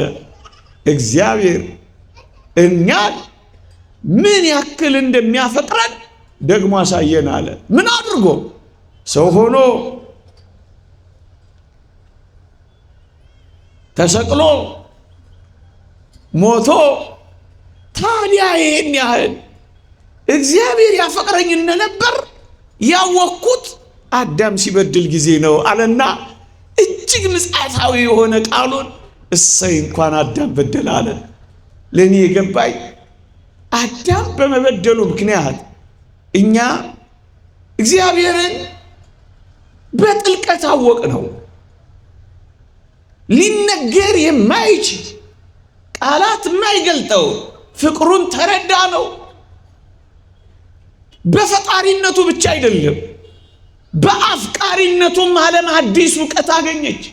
እግዚአብሔር እኛን ምን ያክል እንደሚያፈቅረን ደግሞ አሳየን አለ። ምን አድርጎ? ሰው ሆኖ ተሰቅሎ ሞቶ። ታዲያ ይሄን ያህል እግዚአብሔር ያፈቅረኝ እንደነበር ያወቅኩት አዳም ሲበድል ጊዜ ነው አለና እጅግ ምጽአታዊ የሆነ ቃሉን እሰይ እንኳን አዳም በደለ አለ። ለእኔ የገባኝ አዳም በመበደሉ ምክንያት እኛ እግዚአብሔርን በጥልቀት አወቅ ነው። ሊነገር የማይችል ቃላት የማይገልጠው ፍቅሩን ተረዳ ነው። በፈጣሪነቱ ብቻ አይደለም፣ በአፍቃሪነቱም ዓለም አዲስ እውቀት አገኘች።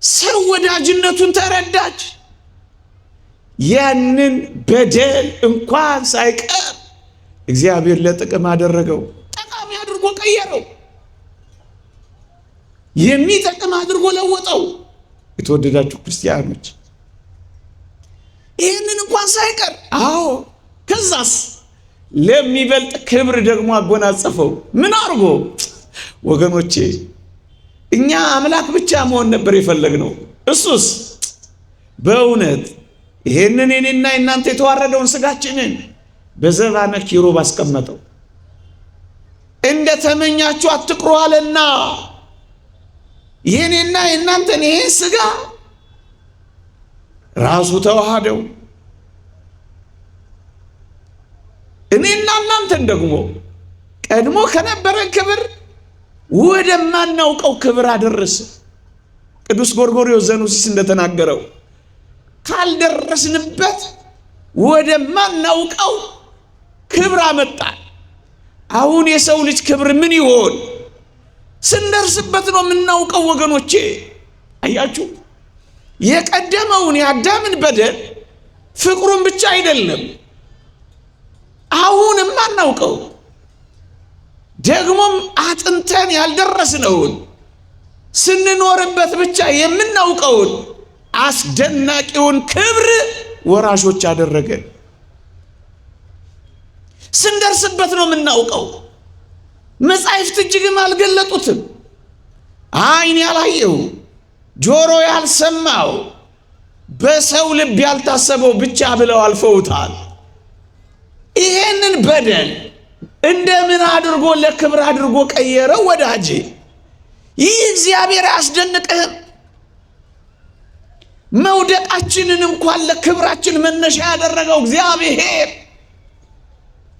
ሰው ወዳጅነቱን ተረዳች። ያንን በደል እንኳን ሳይቀር እግዚአብሔር ለጥቅም አደረገው። ጠቃሚ ቀየረው፣ የሚጠቅም አድርጎ ለወጠው። የተወደዳችሁ ክርስቲያኖች ይህንን እንኳን ሳይቀር ከዛስ ለሚበልጥ ክብር ደግሞ አጎናጸፈው። ምን አድርጎ? ወገኖቼ እኛ አምላክ ብቻ መሆን ነበር የፈለግነው። እሱስ በእውነት ይህንን የኔና የናንተ የተዋረደውን ስጋችንን በዘባነ ኪሩብ አስቀመጠው። እንደ ተመኛችሁ አትቅሩ አለና የኔና የናንተን ይሄን ስጋ ራሱ ተዋሃደው። እኔና እናንተን ደግሞ ቀድሞ ከነበረን ክብር ወደማናውቀው ክብር አደረሰ። ቅዱስ ጎርጎርዮስ ዘኑሲስ እንደተናገረው ካልደረስንበት ወደማናውቀው ክብር አመጣን። አሁን የሰው ልጅ ክብር ምን ይሆን? ስንደርስበት ነው የምናውቀው ወገኖቼ። አያችሁ፣ የቀደመውን የአዳምን በደል ፍቅሩን ብቻ አይደለም አሁን የማናውቀው ደግሞም አጥንተን ያልደረስነውን ስንኖርበት ብቻ የምናውቀውን አስደናቂውን ክብር ወራሾች አደረገን። ስንደርስበት ነው የምናውቀው። መጻሕፍት እጅግም አልገለጡትም። ዓይን ያላየው ጆሮ ያልሰማው በሰው ልብ ያልታሰበው ብቻ ብለው አልፈውታል። ይሄንን በደል እንደምን አድርጎ ለክብር አድርጎ ቀየረው? ወዳጄ ይህ እግዚአብሔር አያስደንቅህም? መውደቃችንን እንኳን ለክብራችን መነሻ ያደረገው እግዚአብሔር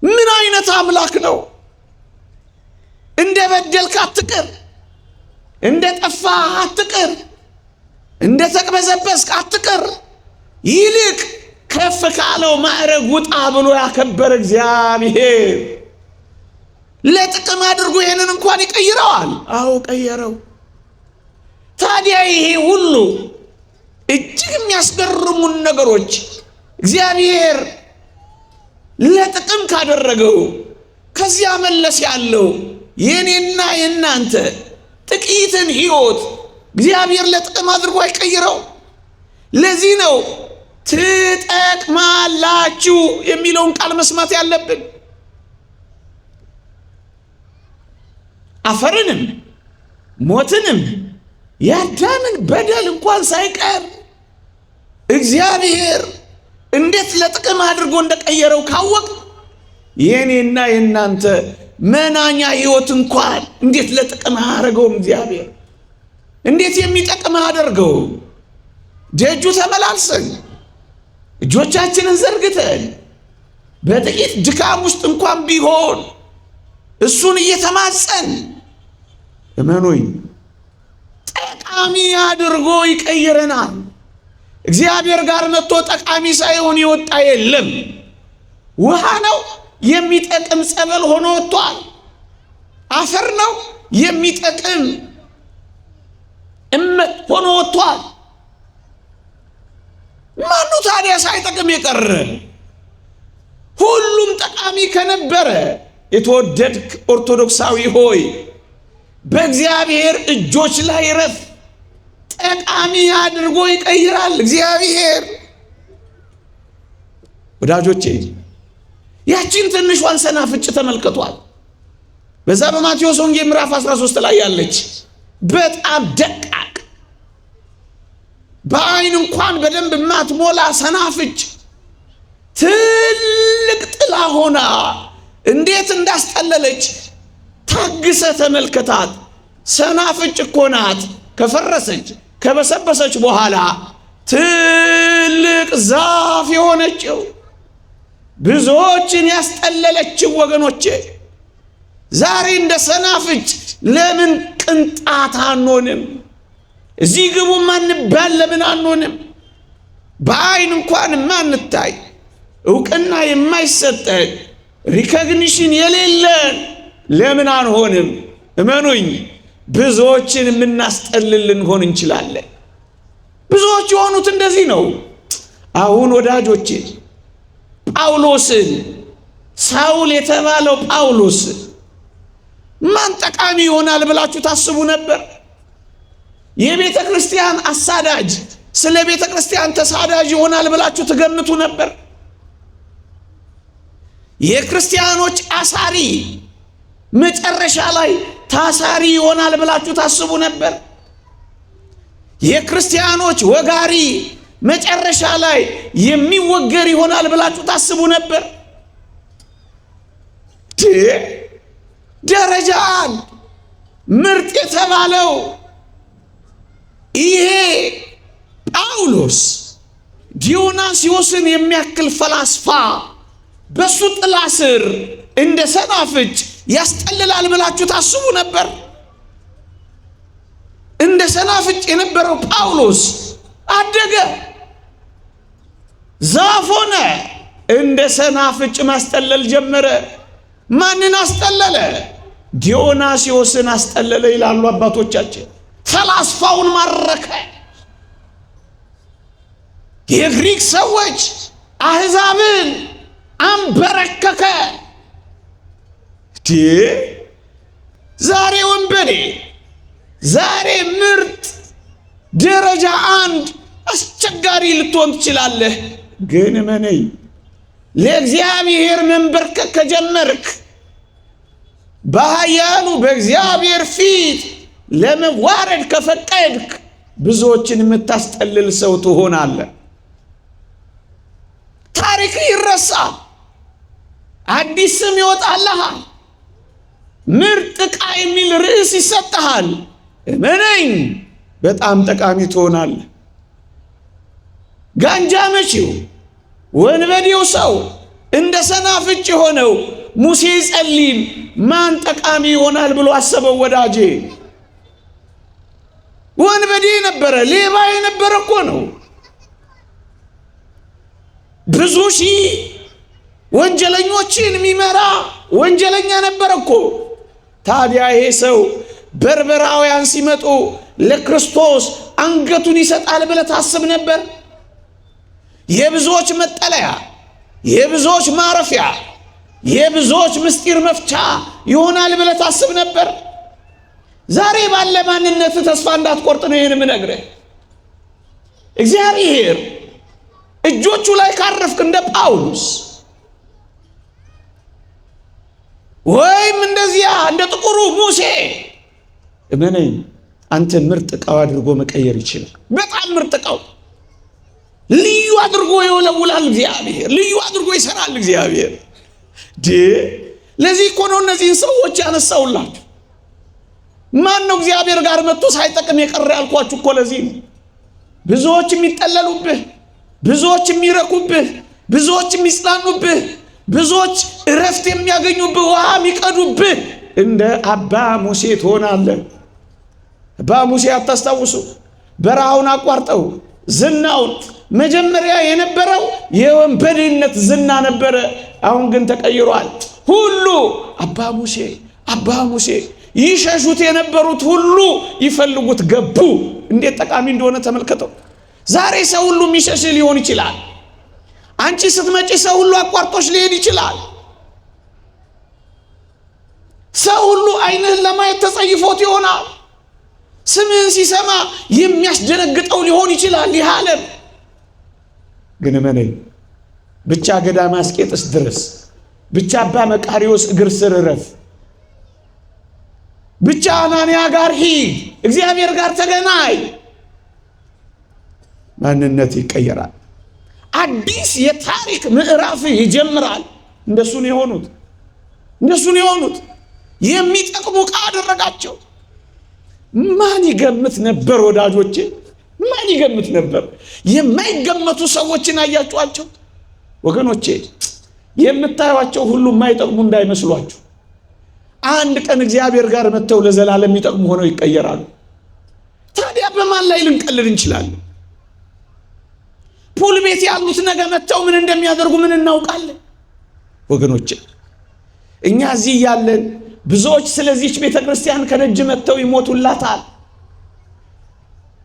ምን አይነት አምላክ ነው? እንደ በደልክ አትቅር፣ እንደ ጠፋህ አትቅር፣ እንደ ተቅበዘበዝክ አትቅር፣ ይልቅ ከፍ ካለው ማዕረግ ውጣ ብሎ ያከበረ እግዚአብሔር ለጥቅም አድርጎ ይሄንን እንኳን ይቀይረዋል። ቀየረው። ታዲያ ይሄ ሁሉ እጅግ የሚያስገርሙን ነገሮች እግዚአብሔር ለጥቅም ካደረገው ከዚያ መለስ ያለው የኔና የናንተ ጥቂትን ሕይወት እግዚአብሔር ለጥቅም አድርጎ አይቀይረው። ለዚህ ነው ትጠቅማላችሁ የሚለውን ቃል መስማት ያለብን። አፈርንም ሞትንም የአዳምን በደል እንኳን ሳይቀር እግዚአብሔር እንዴት ለጥቅም አድርጎ እንደቀየረው ካወቅ የኔና የናንተ መናኛ ሕይወት እንኳን እንዴት ለጥቅም አደረገው። እግዚአብሔር እንዴት የሚጠቅም አደርገው። ደጁ ተመላልሰን እጆቻችንን ዘርግተን በጥቂት ድካም ውስጥ እንኳን ቢሆን እሱን እየተማጸን እመኑኝ ጠቃሚ አድርጎ ይቀይረናል። እግዚአብሔር ጋር መጥቶ ጠቃሚ ሳይሆን ይወጣ የለም። ውሃ ነው የሚጠቅም ጸበል ሆኖ ወጥቷል። አፈር ነው የሚጠቅም እመት ሆኖ ወጥቷል። ማኑ ታዲያ ሳይጠቅም የቀረ? ሁሉም ጠቃሚ ከነበረ የተወደድክ ኦርቶዶክሳዊ ሆይ በእግዚአብሔር እጆች ላይ ረፍ። ጠቃሚ አድርጎ ይቀይራል እግዚአብሔር። ወዳጆቼ ያቺን ትንሿን ሰናፍጭ ተመልከቷል። በዛ በማቴዎስ ወንጌል ምዕራፍ 13 ላይ ያለች በጣም ደቃቅ በአይን እንኳን በደንብ ማትሞላ ሰናፍጭ ትልቅ ጥላ ሆና እንዴት እንዳስጠለለች ታግሰ ተመልከታት። ሰናፍጭ እኮ ናት ከፈረሰች ከበሰበሰች በኋላ ትልቅ ዛፍ የሆነችው ብዙዎችን ያስጠለለችው። ወገኖቼ ዛሬ እንደ ሰናፍጭ ለምን ቅንጣት አንሆንም? እዚህ ግቡ ማንባል ለምን አንሆንም? በአይን እንኳን ማንታይ እውቅና የማይሰጠን ሪኮግኒሽን የሌለን ለምን አንሆንም? እመኑኝ ብዙዎችን የምናስጠልል ልንሆን እንችላለን። ብዙዎች የሆኑት እንደዚህ ነው። አሁን ወዳጆቼ ጳውሎስን ሳውል የተባለው ጳውሎስ ማን ጠቃሚ ይሆናል ብላችሁ ታስቡ ነበር? የቤተ ክርስቲያን አሳዳጅ ስለ ቤተ ክርስቲያን ተሳዳጅ ይሆናል ብላችሁ ትገምቱ ነበር? የክርስቲያኖች አሳሪ መጨረሻ ላይ ታሳሪ ይሆናል ብላችሁ ታስቡ ነበር? የክርስቲያኖች ወጋሪ መጨረሻ ላይ የሚወገር ይሆናል ብላችሁ ታስቡ ነበር? ደረጃ አንድ ምርጥ የተባለው ይሄ ጳውሎስ ዲዮናስዮስን የሚያክል ፈላስፋ በሱ ጥላ ስር እንደ ሰናፍጭ ያስጠልላል ብላችሁ ታስቡ ነበር? እንደ ሰናፍጭ የነበረው ጳውሎስ አደገ፣ ዛፍ ሆነ፣ እንደ ሰናፍጭ ማስጠለል ጀመረ። ማንን አስጠለለ? ዲዮናስዮስን አስጠለለ ይላሉ አባቶቻችን። ፈላስፋውን ማረከ። የግሪክ ሰዎች አሕዛብን አንበረከከ። ዛሬ ወንበዴ፣ ዛሬ ምርጥ ደረጃ አንድ አስቸጋሪ ልትሆን ትችላለህ። ግን እመነኝ፣ ለእግዚአብሔር መንበርከክ ከጀመርክ በኃያሉ በእግዚአብሔር ፊት ለመዋረድ ከፈቀድክ ብዙዎችን የምታስጠልል ሰው ትሆናለህ። ታሪክ ይረሳል፣ አዲስ ስም ይወጣልሃል፣ ምርጥ ዕቃ የሚል ርዕስ ይሰጥሃል። እመነኝ፣ በጣም ጠቃሚ ትሆናለህ። ጋንጃ መቺው ወንበዴው ሰው እንደ ሰናፍጭ የሆነው ሙሴ ጸሊም ማን ጠቃሚ ይሆናል ብሎ አሰበው? ወዳጄ ወንበዴ ነበረ፣ ሌባ የነበረ እኮ ነው። ብዙ ሺህ ወንጀለኞችን የሚመራ ወንጀለኛ ነበረ እኮ። ታዲያ ይሄ ሰው በርበራውያን ሲመጡ ለክርስቶስ አንገቱን ይሰጣል ብለህ ታስብ ነበር? የብዙዎች መጠለያ፣ የብዙዎች ማረፊያ፣ የብዙዎች ምስጢር መፍቻ ይሆናል ብለህ ታስብ ነበር? ዛሬ ባለ ማንነት ተስፋ እንዳትቆርጥ ነው ይህን የምነግርህ። እግዚአብሔር እጆቹ ላይ ካረፍክ እንደ ጳውሎስ ወይም እንደዚያ እንደ ጥቁሩ ሙሴ እመነኝ፣ አንተ ምርጥ ዕቃው አድርጎ መቀየር ይችላል። በጣም ምርጥ ዕቃው ልዩ አድርጎ ይወለውላል እግዚአብሔር፣ ልዩ አድርጎ ይሰራል እግዚአብሔር። ለዚህ እኮ ነው እነዚህን ሰዎች ያነሳውላችሁ። ማን ነው እግዚአብሔር ጋር መጥቶ ሳይጠቅም የቀረ ያልኳችሁ እኮ ለዚህ ነው። ብዙዎች የሚጠለሉብህ፣ ብዙዎች የሚረኩብህ፣ ብዙዎች የሚጽናኑብህ፣ ብዙዎች እረፍት የሚያገኙብህ፣ ውሃ የሚቀዱብህ እንደ አባ ሙሴ ትሆናለህ። አባ ሙሴ አታስታውሱ? በረሃውን አቋርጠው ዝናውን መጀመሪያ የነበረው የወንበዴነት ዝና ነበረ። አሁን ግን ተቀይሯል። ሁሉ አባ ሙሴ አባ ሙሴ ይሸሹት የነበሩት ሁሉ ይፈልጉት ገቡ። እንዴት ጠቃሚ እንደሆነ ተመልከተው። ዛሬ ሰው ሁሉ የሚሸሽ ሊሆን ይችላል። አንቺ ስትመጪ ሰው ሁሉ አቋርጦሽ ሊሄድ ይችላል። ሰው ሁሉ ዓይንህን ለማየት ተጸይፎት ይሆናል። ስምህን ሲሰማ የሚያስደነግጠው ሊሆን ይችላል ይህ ዓለም። ግን እመነኝ፣ ብቻ ገዳመ አስቄጥስ ድረስ፣ ብቻ አባ መቃርዮስ እግር ስር እረፍ፣ ብቻ አናንያ ጋር ሂድ፣ እግዚአብሔር ጋር ተገናኝ፣ ማንነት ይቀየራል። አዲስ የታሪክ ምዕራፍ ይጀምራል። እንደሱ ነው የሆኑት፣ እንደሱ ነው የሆኑት። የሚጠቅሙ ዕቃ አደረጋቸው። ማን ይገምት ነበር ወዳጆቼ? ማን ይገምት ነበር? የማይገመቱ ሰዎችን አያችኋቸው ወገኖቼ? የምታዩቸው ሁሉ የማይጠቅሙ እንዳይመስሏችሁ። አንድ ቀን እግዚአብሔር ጋር መጥተው ለዘላለም የሚጠቅሙ ሆነው ይቀየራሉ። ታዲያ በማን ላይ ልንቀልድ እንችላለን? ፑል ቤት ያሉት ነገ መጥተው ምን እንደሚያደርጉ ምን እናውቃለን? ወገኖቼ እኛ እዚህ ያለን ብዙዎች ስለዚህች ቤተክርስቲያን ከደጅ መጥተው ይሞቱላታል።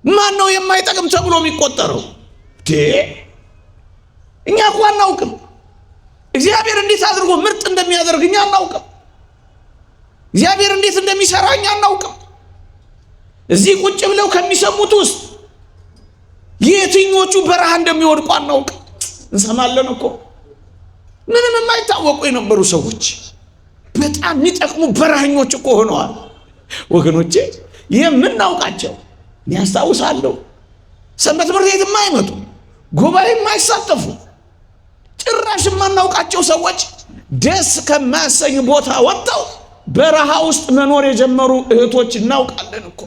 ማን ነው የማይጠቅም ተብሎ የሚቆጠረው? እኛ እኮ አናውቅም። እግዚአብሔር እንዴት አድርጎ ምርጥ እንደሚያደርግ እኛ አናውቅም። እግዚአብሔር እንዴት እንደሚሰራኝ አናውቅም። እዚህ ቁጭ ብለው ከሚሰሙት ውስጥ የትኞቹ በረሃ እንደሚወድቁ አናውቅም። እንሰማለን እኮ ምንም የማይታወቁ የነበሩ ሰዎች በጣም የሚጠቅሙ በረሃኞች እኮ ሆነዋል ወገኖቼ። የምናውቃቸው ያስታውሳለሁ፣ ሰንበት ትምህርት ቤት የማይመጡ ጉባኤ የማይሳተፉ ጭራሽ የማናውቃቸው ሰዎች ደስ ከማያሰኝ ቦታ ወጥተው በረሃ ውስጥ መኖር የጀመሩ እህቶች እናውቃለን እኮ።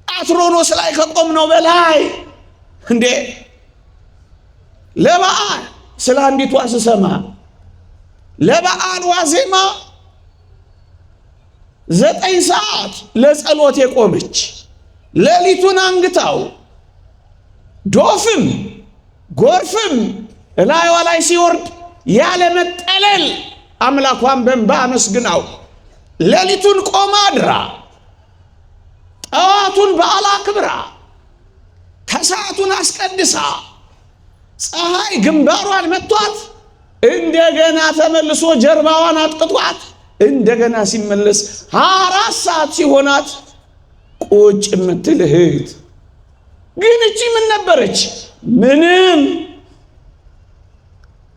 አትሮኖስ ላይ ከቆምነው በላይ እንዴ ለበዓል ስለ አንዲቷ ስሰማ ለበዓል ዋዜማ 9 ሰዓት ለጸሎት የቆመች ሌሊቱን አንግታው ዶፍም ጎርፍም እላይዋ ላይ ሲወርድ ያለ መጠለል አምላኳን በእንባ አመስግናው ሌሊቱን ቆማ አድራ ጠዋቱን በዓል አክብራ ከሰዓቱን አስቀድሳ ፀሐይ ግንባሯን መቷት እንደገና ተመልሶ ጀርባዋን አጥቅቷት እንደገና ሲመለስ 4 ሰዓት ሲሆናት ቁጭ የምትል እህት ግን እቺ ምን ነበረች?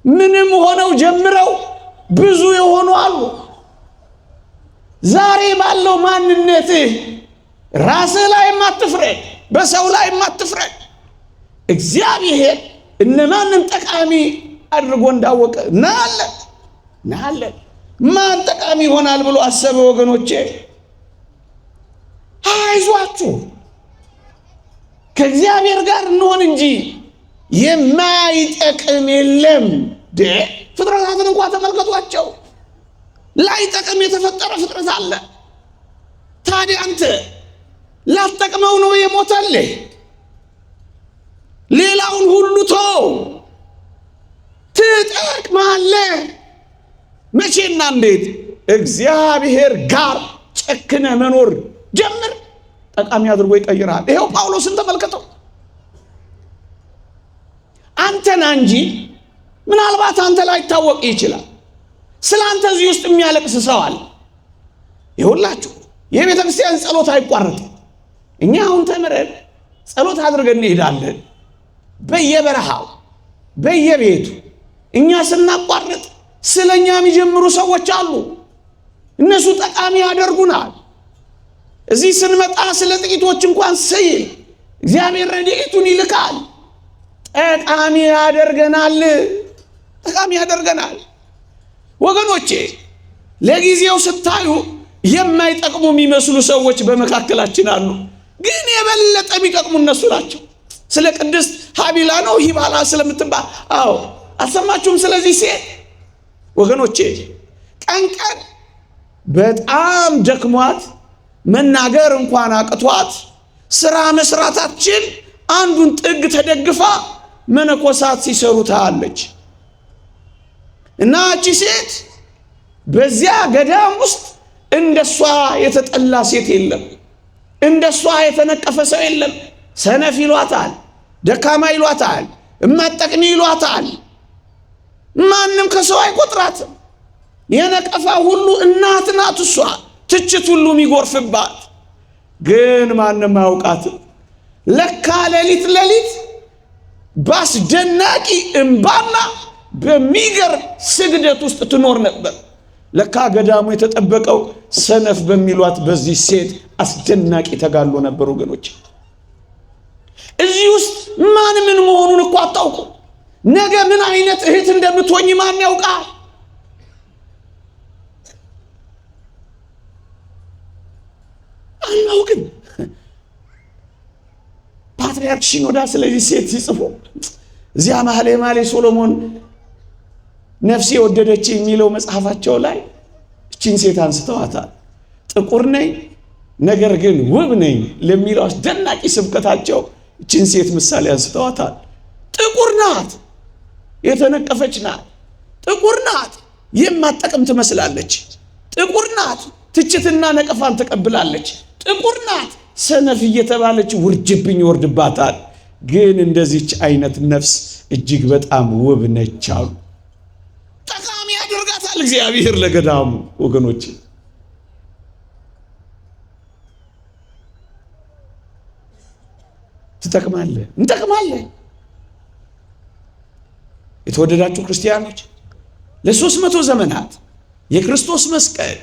ምንም ሆነው ጀምረው ብዙ የሆኑ አሉ። ዛሬ ባለው ማንነትህ ራስህ ላይ የማትፍረድ፣ በሰው ላይ የማትፍረድ እግዚአብሔር እነማንን ጠቃሚ አድርጎ እንዳወቀ እናያለን። ማን ጠቃሚ ይሆናል ብሎ አሰበ? ወገኖቼ አይዟችሁ ከእግዚአብሔር ጋር እንሆን እንጂ የማይጠቅም የለም። ፍጥረታትን እንኳን ተመልከቷቸው፣ ላይጠቅም የተፈጠረ ፍጥረት አለ። ታዲያ አንተ ላትጠቅመው ነው የሞተልህ? ሌላውን ሁሉ ተው፣ ትጠቅማለህ። መቼና እንዴት? እግዚአብሔር ጋር ጨክነ መኖር ጀምር፣ ጠቃሚ አድርጎ ይቀይራል። ይሄው ጳውሎስን ተመልከተው። አንተና እንጂ ምናልባት አንተ ላይ ታወቅ ይችላል። ስለ አንተ እዚህ ውስጥ የሚያለቅስ ሰው አለ። ይሁላችሁ የቤተ ክርስቲያን ጸሎት አይቋረጥም። እኛ አሁን ተምረን ጸሎት አድርገን እንሄዳለን በየበረሃው በየቤቱ። እኛ ስናቋርጥ ስለኛ የሚጀምሩ ሰዎች አሉ። እነሱ ጠቃሚ ያደርጉናል። እዚህ ስንመጣ ስለ ጥቂቶች እንኳን ሲል እግዚአብሔር ረድኤቱን ይልካል። ጠቃሚ ያደርገናል። ወገኖቼ ለጊዜው ስታዩ የማይጠቅሙ የሚመስሉ ሰዎች በመካከላችን አሉ። ግን የበለጠ የሚጠቅሙ እነሱ ናቸው። ስለ ቅድስት ሀቢላ ነው ሂባላ ስለምትባል አልሰማችሁም? ስለዚህ ሴት ወገኖቼ ቀን በጣም ደክሟት መናገር እንኳን አቅቷት ስራ መስራታችን አንዱን ጥግ ተደግፋ መነኮሳት ሲሰሩ ታያለች። እና እቺ ሴት በዚያ ገዳም ውስጥ እንደሷ የተጠላ ሴት የለም፣ እንደሷ የተነቀፈ ሰው የለም። ሰነፍ ይሏታል፣ ደካማ ይሏታል፣ እማጠቅሚ ይሏታል። ማንም ከሰው አይቆጥራትም። የነቀፋ ሁሉ እናት ናት እሷ፣ ትችት ሁሉ የሚጎርፍባት። ግን ማንም አያውቃትም። ለካ ሌሊት ባስደናቂ እንባና በሚገርም ስግደት ውስጥ ትኖር ነበር። ለካ ገዳሙ የተጠበቀው ሰነፍ በሚሏት በዚህ ሴት አስደናቂ ተጋድሎ ነበር። ወገኖች እዚህ ውስጥ ማን ምን መሆኑን እኮ አታውቁ። ነገ ምን አይነት እህት እንደምትሆኝ ማን ያውቃል? አናውቅም። ፓትርያርክ ሽኖዳ ስለዚህ ሴት ሲጽፉ እዚያ መኃልየ ሶሎሞን ነፍሴ ወደደች የሚለው መጽሐፋቸው ላይ እቺን ሴት አንስተዋታል። ጥቁር ነኝ ነገር ግን ውብ ነኝ ለሚለው አስደናቂ ስብከታቸው እቺን ሴት ምሳሌ አንስተዋታል። ጥቁር ናት፣ የተነቀፈች ናት። ጥቁር ናት፣ የማትጠቅም ትመስላለች። ጥቁር ናት፣ ትችትና ነቀፋን ተቀብላለች። ጥቁር ናት፣ ሰነፍ እየተባለች ውርጅብኝ ይወርድባታል። ግን እንደዚች አይነት ነፍስ እጅግ በጣም ውብ ነች አሉ። ጠቃሚ ያደርጋታል እግዚአብሔር ለገዳሙ። ወገኖች ትጠቅማለህ፣ እንጠቅማለን። የተወደዳችሁ ክርስቲያኖች ለ300 ዘመናት የክርስቶስ መስቀል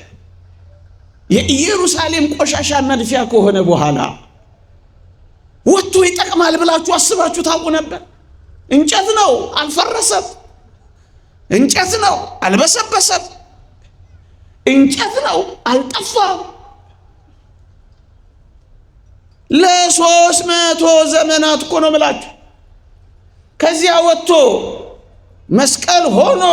የኢየሩሳሌም ቆሻሻ መድፊያ ከሆነ በኋላ ወጥቶ ይጠቅማል ብላችሁ አስባችሁ ታውቁ ነበር? እንጨት ነው፣ አልፈረሰም። እንጨት ነው፣ አልበሰበሰም። እንጨት ነው፣ አልጠፋም። ለ300 ዘመናት እኮ ነው ብላችሁ ከዚያ ወጥቶ መስቀል ሆኖ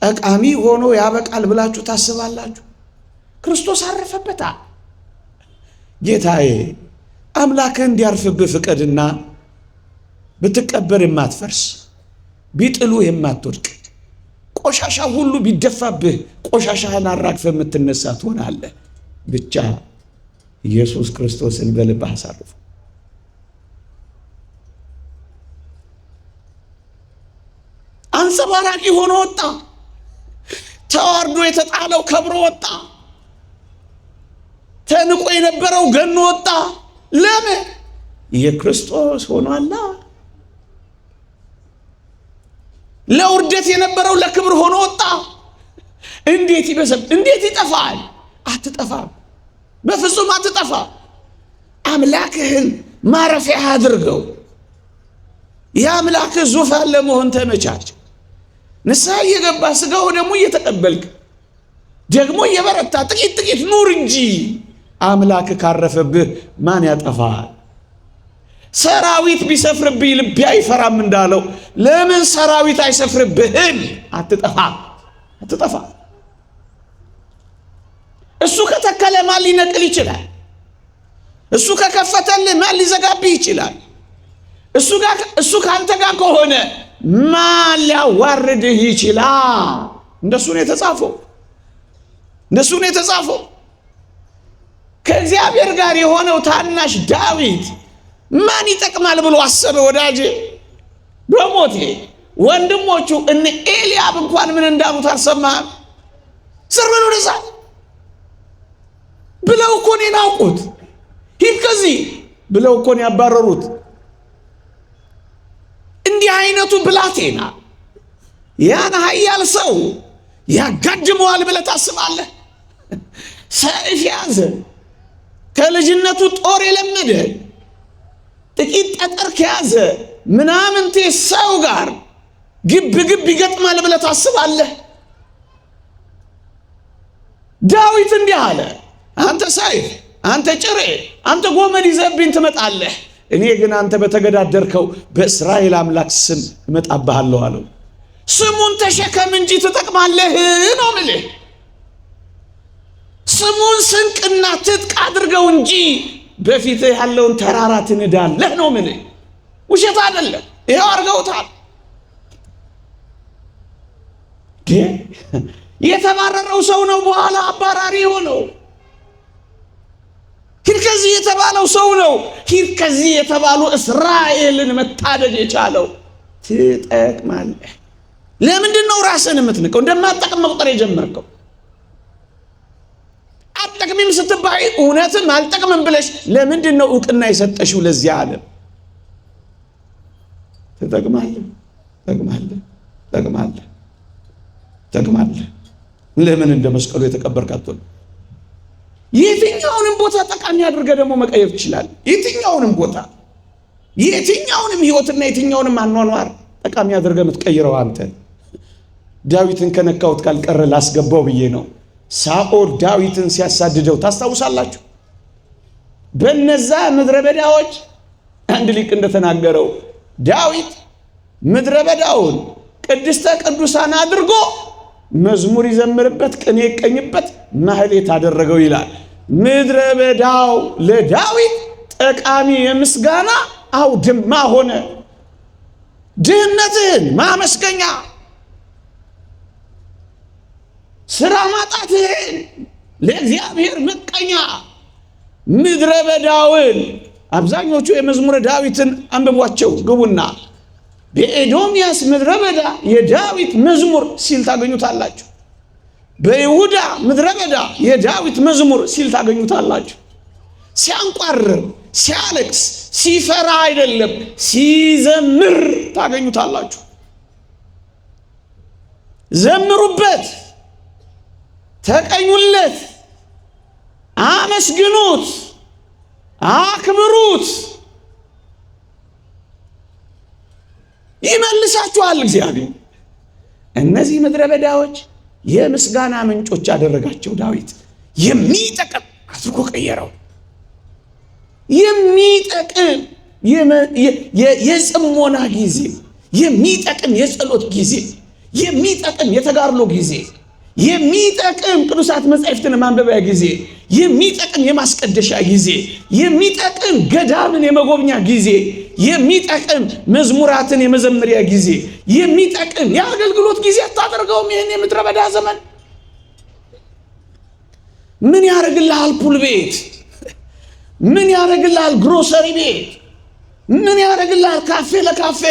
ጠቃሚ ሆኖ ያበቃል ብላችሁ ታስባላችሁ? ክርስቶስ አረፈበታል። ጌታዬ አምላክህ እንዲያርፍብህ ፍቀድና ብትቀበር የማትፈርስ ቢጥሉ የማትወድቅ ቆሻሻ ሁሉ ቢደፋብህ ቆሻሻህን አራግፈህ የምትነሳ ትሆናለህ። ብቻ ኢየሱስ ክርስቶስን በልብህ አሳርፉ። አንጸባራቂ ሆኖ ወጣ። ተዋርዶ የተጣለው ከብሮ ወጣ። ተንቆ የነበረው ገኖ ወጣ። ለምን? የክርስቶስ ሆኗላ። ለውርደት የነበረው ለክብር ሆኖ ወጣ። እንዴት ይበሰብ? እንዴት ይጠፋል? አትጠፋም፣ በፍጹም አትጠፋም። አምላክህን ማረፊያ አድርገው። የአምላክህ ዙፋን ለመሆን ተመቻች። ንስሐ እየገባ ስጋው ደግሞ እየተቀበልክ ደግሞ እየበረታ ጥቂት ጥቂት ኑር እንጂ አምላክ ካረፈብህ ማን ያጠፋል? ሰራዊት ቢሰፍርብህ ልቤ አይፈራም እንዳለው ለምን ሰራዊት አይሰፍርብህም? አትጠፋም፣ አትጠፋም። እሱ ከተከለ ማን ሊነቅል ይችላል? እሱ ከከፈተልህ ማን ሊዘጋብህ ይችላል? እሱ ካንተ ጋር ከሆነ ማን ሊያዋርድህ ይችላል? እንደሱ ነው የተጻፈው፣ እንደሱ ነው የተጻፈው። ከእግዚአብሔር ጋር የሆነው ታናሽ ዳዊት ማን ይጠቅማል ብሎ አሰበ? ወዳጄ በሞቴ ወንድሞቹ እነ ኤልያብ እንኳን ምን እንዳሉት አልሰማህም? ስር ምን ወደዛ ብለው እኮ ነው ናቁት። ሂድ ከዚህ ብለው እኮ ነው ያባረሩት። እንዲህ አይነቱ ብላቴና ያን ኃያል ሰው ያጋድመዋል ብለህ ታስባለህ? ሰይፍ ያዘ፣ ከልጅነቱ ጦር የለመደ ጥቂት ጠጠር ከያዘ ምናምንቴ ሰው ጋር ግብ ግብ ይገጥማል ብለህ ታስባለህ? ዳዊት እንዲህ አለ፣ አንተ ሰይፍ፣ አንተ ጭሬ፣ አንተ ጎመድ ይዘብኝ ትመጣለህ፣ እኔ ግን አንተ በተገዳደርከው በእስራኤል አምላክ ስም እመጣብሃለሁ አለው። ስሙን ተሸከም እንጂ ትጠቅማለህ ነው የምልህ። ስሙን ስንቅና ትጥቅ አድርገው እንጂ በፊትህ ያለውን ተራራ ትንዳለህ ነው የምልህ። ውሸት አይደለም፣ ይኸው አድርገውታል። የተባረረው ሰው ነው በኋላ አባራሪ ሆነው። ሂድ ከዚህ የተባለው ሰው ነው ሂድ ከዚህ የተባሉ እስራኤልን መታደግ የቻለው። ትጠቅማለህ። ለምንድን ነው ራስህን የምትንቀው? እንደማትጠቅም መቁጠር የጀመርከው? አትጠቅሚም ስትባይ እውነትም አልጠቅምም ብለሽ ለምንድን ነው እውቅና የሰጠሽው ለዚህ ዓለም? ትጠቅማለህ፣ ትጠቅማለህ፣ ትጠቅማለህ፣ ትጠቅማለህ። ለምን እንደ መስቀሉ የተቀበርክ አትሆንም? የትኛውንም ቦታ ጠቃሚ አድርገህ ደግሞ መቀየር ትችላለህ። የትኛውንም ቦታ፣ የትኛውንም ህይወትና የትኛውንም አኗኗር ጠቃሚ አድርገህ የምትቀይረው አንተ። ዳዊትን ከነካሁት ካልቀረ ላስገባው ብዬ ነው። ሳኦል ዳዊትን ሲያሳድደው ታስታውሳላችሁ? በነዛ ምድረ በዳዎች አንድ ሊቅ እንደተናገረው ዳዊት ምድረ በዳውን ቅድስተ ቅዱሳን አድርጎ መዝሙር ይዘምርበት፣ ቅኔ ይቀኝበት፣ ማህሌት አደረገው ይላል። ምድረ በዳው ለዳዊት ጠቃሚ የምስጋና አውድማ ሆነ። ድህነትን ማመስገኛ፣ ስራ ማጣትን ለእግዚአብሔር መቀኛ። ምድረ በዳውን አብዛኞቹ የመዝሙረ ዳዊትን አንብቧቸው ግቡና በኤዶምያስ ምድረ በዳ የዳዊት መዝሙር ሲል ታገኙታላችሁ። በይሁዳ ምድረ በዳ የዳዊት መዝሙር ሲል ታገኙታላችሁ። ሲያንቋርር፣ ሲያለቅስ፣ ሲፈራ አይደለም ሲዘምር ታገኙታላችሁ። ዘምሩበት፣ ተቀኙለት፣ አመስግኑት፣ አክብሩት። ይመልሳችኋል እግዚአብሔር። እነዚህ ምድረ በዳዎች የምስጋና ምንጮች ያደረጋቸው ዳዊት የሚጠቅም አድርጎ ቀየረው። የሚጠቅም የጽሞና ጊዜ፣ የሚጠቅም የጸሎት ጊዜ፣ የሚጠቅም የተጋድሎ ጊዜ፣ የሚጠቅም ቅዱሳት መጻሕፍትን ማንበቢያ ጊዜ፣ የሚጠቅም የማስቀደሻ ጊዜ፣ የሚጠቅም ገዳምን የመጎብኛ ጊዜ፣ የሚጠቅም መዝሙራትን የመዘመሪያ ጊዜ፣ የሚጠቅም የአገልግሎት ጊዜ አታደርገውም? ይህን የምድረ በዳ ዘመን ምን ያደርግልሃል? ፑል ቤት ምን ያደርግልሃል? ግሮሰሪ ቤት ምን ያደርግልሃል? ካፌ ለካፌ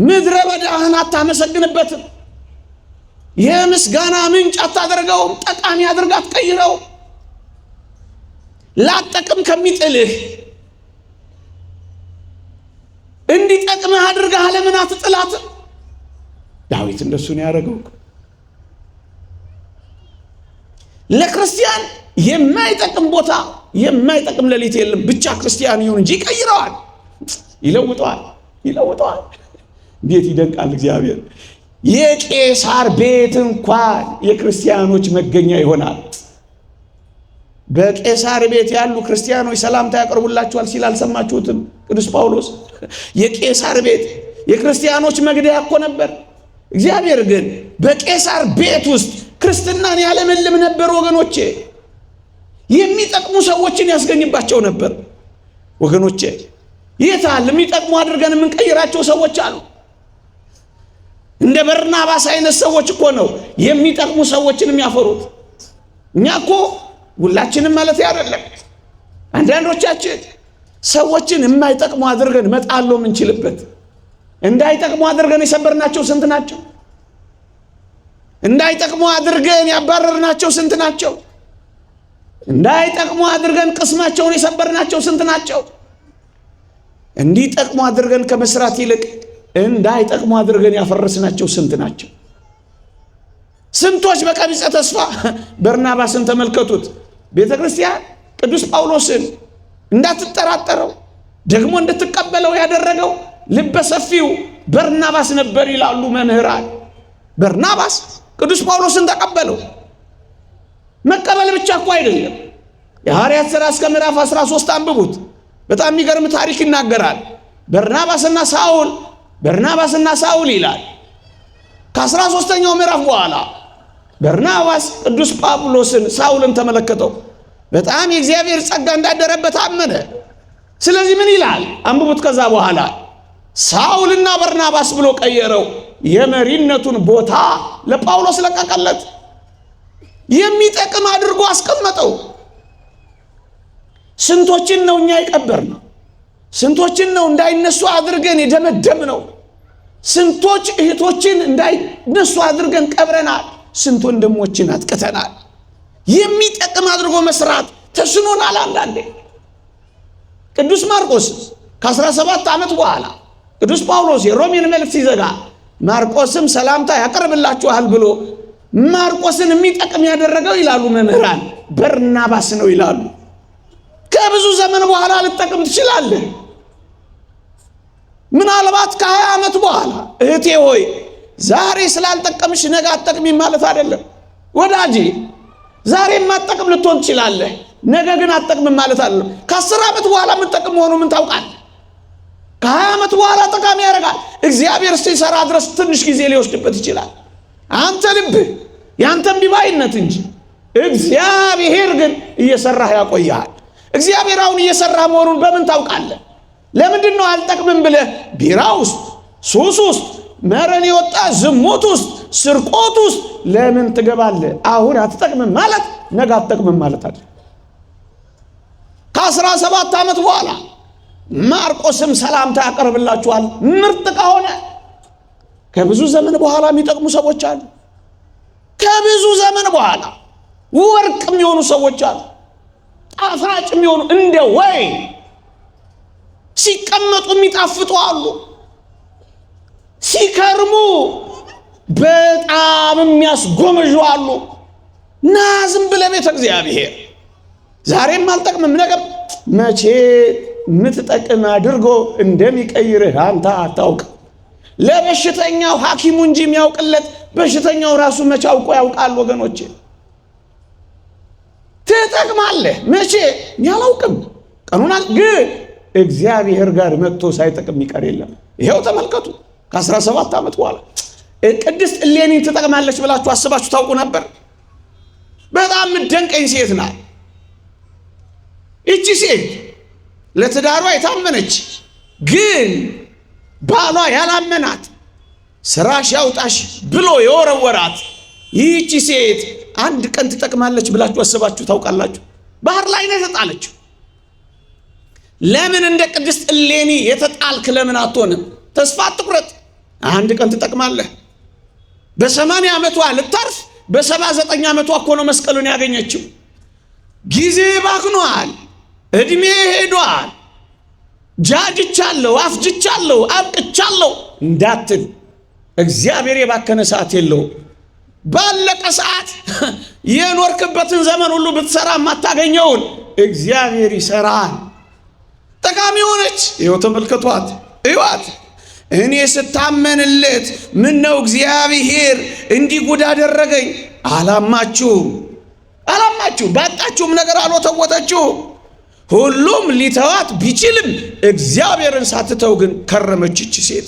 ምድረ በዳህን አታመሰግንበትም? የምስጋና ምንጭ አታደርገውም? ጠቃሚ አድርጋ አትቀይረው? ላጠቅም ከሚጥልህ እንዲጠቅምህ አድርገህ ለምን አትጥላትም? ዳዊት እንደሱ ነው ያደረገው። ለክርስቲያን የማይጠቅም ቦታ የማይጠቅም ሌሊት የለም። ብቻ ክርስቲያን ይሁን እንጂ ይቀይረዋል፣ ይለውጠዋል፣ ይለውጠዋል። እንዴት ይደንቃል እግዚአብሔር! የቄሳር ቤት እንኳን የክርስቲያኖች መገኛ ይሆናል። በቄሳር ቤት ያሉ ክርስቲያኖች ሰላምታ ያቀርቡላችኋል ሲል አልሰማችሁትም? ቅዱስ ጳውሎስ የቄሳር ቤት የክርስቲያኖች መግደያ እኮ ነበር። እግዚአብሔር ግን በቄሳር ቤት ውስጥ ክርስትናን ያለመልም ነበር። ወገኖቼ የሚጠቅሙ ሰዎችን ያስገኝባቸው ነበር። ወገኖቼ የታል የሚጠቅሙ አድርገን የምንቀይራቸው ሰዎች አሉ። እንደ በርናባስ አይነት ሰዎች እኮ ነው የሚጠቅሙ ሰዎችን የሚያፈሩት። እኛ እኮ ሁላችንም ማለት አይደለም። አንዳንዶቻችን ሰዎችን የማይጠቅሙ አድርገን መጣሎ የምንችልበት፣ እንዳይጠቅሙ አድርገን የሰበርናቸው ስንት ናቸው? እንዳይጠቅሙ አድርገን ያባረርናቸው ስንት ናቸው? እንዳይጠቅሙ አድርገን ቅስማቸውን የሰበርናቸው ስንት ናቸው? እንዲጠቅሙ አድርገን ከመስራት ይልቅ እንዳይጠቅሙ አድርገን ያፈረስናቸው ስንት ናቸው? ስንቶች በቀቢጸ ተስፋ በርናባስን ተመልከቱት። ቤተ ክርስቲያን ቅዱስ ጳውሎስን እንዳትጠራጠረው ደግሞ እንድትቀበለው ያደረገው ልበ ሰፊው በርናባስ ነበር ይላሉ መምህራን። በርናባስ ቅዱስ ጳውሎስን ተቀበለው። መቀበል ብቻ እኮ አይደለም። የሐዋርያት ሥራ እስከ ምዕራፍ 13 አንብቡት። በጣም የሚገርም ታሪክ ይናገራል። በርናባስና ሳውል ይላል። ከ13ኛው ምዕራፍ በኋላ በርናባስ ቅዱስ ጳውሎስን ሳውልን ተመለከተው። በጣም የእግዚአብሔር ጸጋ እንዳደረበት አመነ። ስለዚህ ምን ይላል? አንብቡት። ከዛ በኋላ ሳውልና በርናባስ ብሎ ቀየረው። የመሪነቱን ቦታ ለጳውሎስ ለቀቀለት። የሚጠቅም አድርጎ አስቀመጠው። ስንቶችን ነው እኛ የቀበርነው? ስንቶችን ነው እንዳይነሱ አድርገን የደመደምነው? ስንቶች እህቶችን እንዳይነሱ አድርገን ቀብረናል። ስንት ወንድሞችን አጥቅተናል። የሚጠቅም አድርጎ መስራት ተስኖናል። አንዳንዴ ቅዱስ ማርቆስ ከ17 ዓመት በኋላ ቅዱስ ጳውሎስ የሮሜን መልእክት ሲዘጋ ማርቆስም ሰላምታ ያቀርብላችኋል ብሎ ማርቆስን የሚጠቅም ያደረገው ይላሉ መምህራን በርናባስ ነው ይላሉ። ከብዙ ዘመን በኋላ ልጠቅም ትችላለህ። ምናልባት ከ20 ዓመት በኋላ እህቴ ሆይ ዛሬ ስላልጠቀምሽ ነገ አትጠቅሚም ማለት አይደለም። ወዳጄ ዛሬ የማትጠቅም ልትሆን ትችላለህ፣ ነገ ግን አትጠቅምም ማለት አይደለም። ከ10 ዓመት በኋላ የምትጠቅም መሆኑ ምን ታውቃለህ? ከ20 ዓመት በኋላ ጠቃሚ ያደርጋል። እግዚአብሔር ሲሰራ ድረስ ትንሽ ጊዜ ሊወስድበት ይችላል። አንተ ልብህ ያንተም ቢባይነት እንጂ እግዚአብሔር ግን እየሰራህ ያቆያል። እግዚአብሔር አሁን እየሰራ መሆኑን በምን ታውቃለህ? ለምንድን ነው አልጠቅምም ብለህ ቢራ ውስጥ፣ ሱስ ውስጥ፣ መረን የወጣ ዝሙት ውስጥ፣ ስርቆት ውስጥ ለምን ትገባለህ? አሁን አትጠቅምም ማለት ነገ አትጠቅምም ማለት አይደል። ከ17 ዓመት በኋላ ማርቆስም ሰላምታ ያቀርብላችኋል። ምርጥ ከሆነ ከብዙ ዘመን በኋላ የሚጠቅሙ ሰዎች አሉ። ከብዙ ዘመን በኋላ ወርቅ የሚሆኑ ሰዎች አሉ። ጣፋጭ የሚሆኑ እንደ ወይን ሲቀመጡ የሚጣፍጡ አሉ፣ ሲከርሙ በጣም የሚያስጎመዡ አሉ። ና ዝም ብለህ ቤተ እግዚአብሔር ዛሬም አልጠቅምም ነገር መቼ ምትጠቅም አድርጎ እንደሚቀይርህ አንተ አታውቅ። ለበሽተኛው ሐኪሙ እንጂ የሚያውቅለት በሽተኛው ራሱ መቼ አውቆ ያውቃል? ወገኖቼ ትጠቅማለህ መቼ ያላውቅም ቀኑናል። ግን እግዚአብሔር ጋር መጥቶ ሳይጠቅም ይቀር የለም። ይሄው ተመልከቱ። ከ17 ዓመት በኋላ ቅድስት እሌኒን ትጠቅማለች ብላችሁ አስባችሁ ታውቁ ነበር? በጣም ምደንቀኝ ሴት ናት። እቺ ሴት ለትዳሯ የታመነች ግን ባሏ ያላመናት ስራሽ ያውጣሽ ብሎ የወረወራት ይህቺ ሴት አንድ ቀን ትጠቅማለች ብላችሁ አስባችሁ ታውቃላችሁ? ባህር ላይ ነው የተጣለችው። ለምን እንደ ቅድስት እሌኒ የተጣልክ ለምን አትሆንም? ተስፋ አትቁረጥ። አንድ ቀን ትጠቅማለህ። በ80 ዓመቷ ልታርፍ በ79 ዓመቷ እኮ ነው መስቀሉን ያገኘችው። ጊዜ ባክኗል፣ እድሜ ሄዷል፣ ጃጅቻለሁ፣ አፍጅቻለሁ፣ አብቅቻለሁ እንዳትል። እግዚአብሔር የባከነ ሰዓት የለው። ባለቀ ሰዓት የኖርክበትን ዘመን ሁሉ ብትሰራ የማታገኘውን እግዚአብሔር ይሰራል። ጠቃሚ ሆነች። ይኸው ተመልከቷት፣ እዩዋት። እኔ ስታመንለት ምን ነው እግዚአብሔር እንዲህ ጉድ አደረገኝ አላማችሁም። ባጣችሁም ነገር አልወተወተችሁም። ሁሉም ሊተዋት ቢችልም እግዚአብሔርን ሳትተው ግን ከረመች። እቺ ሴት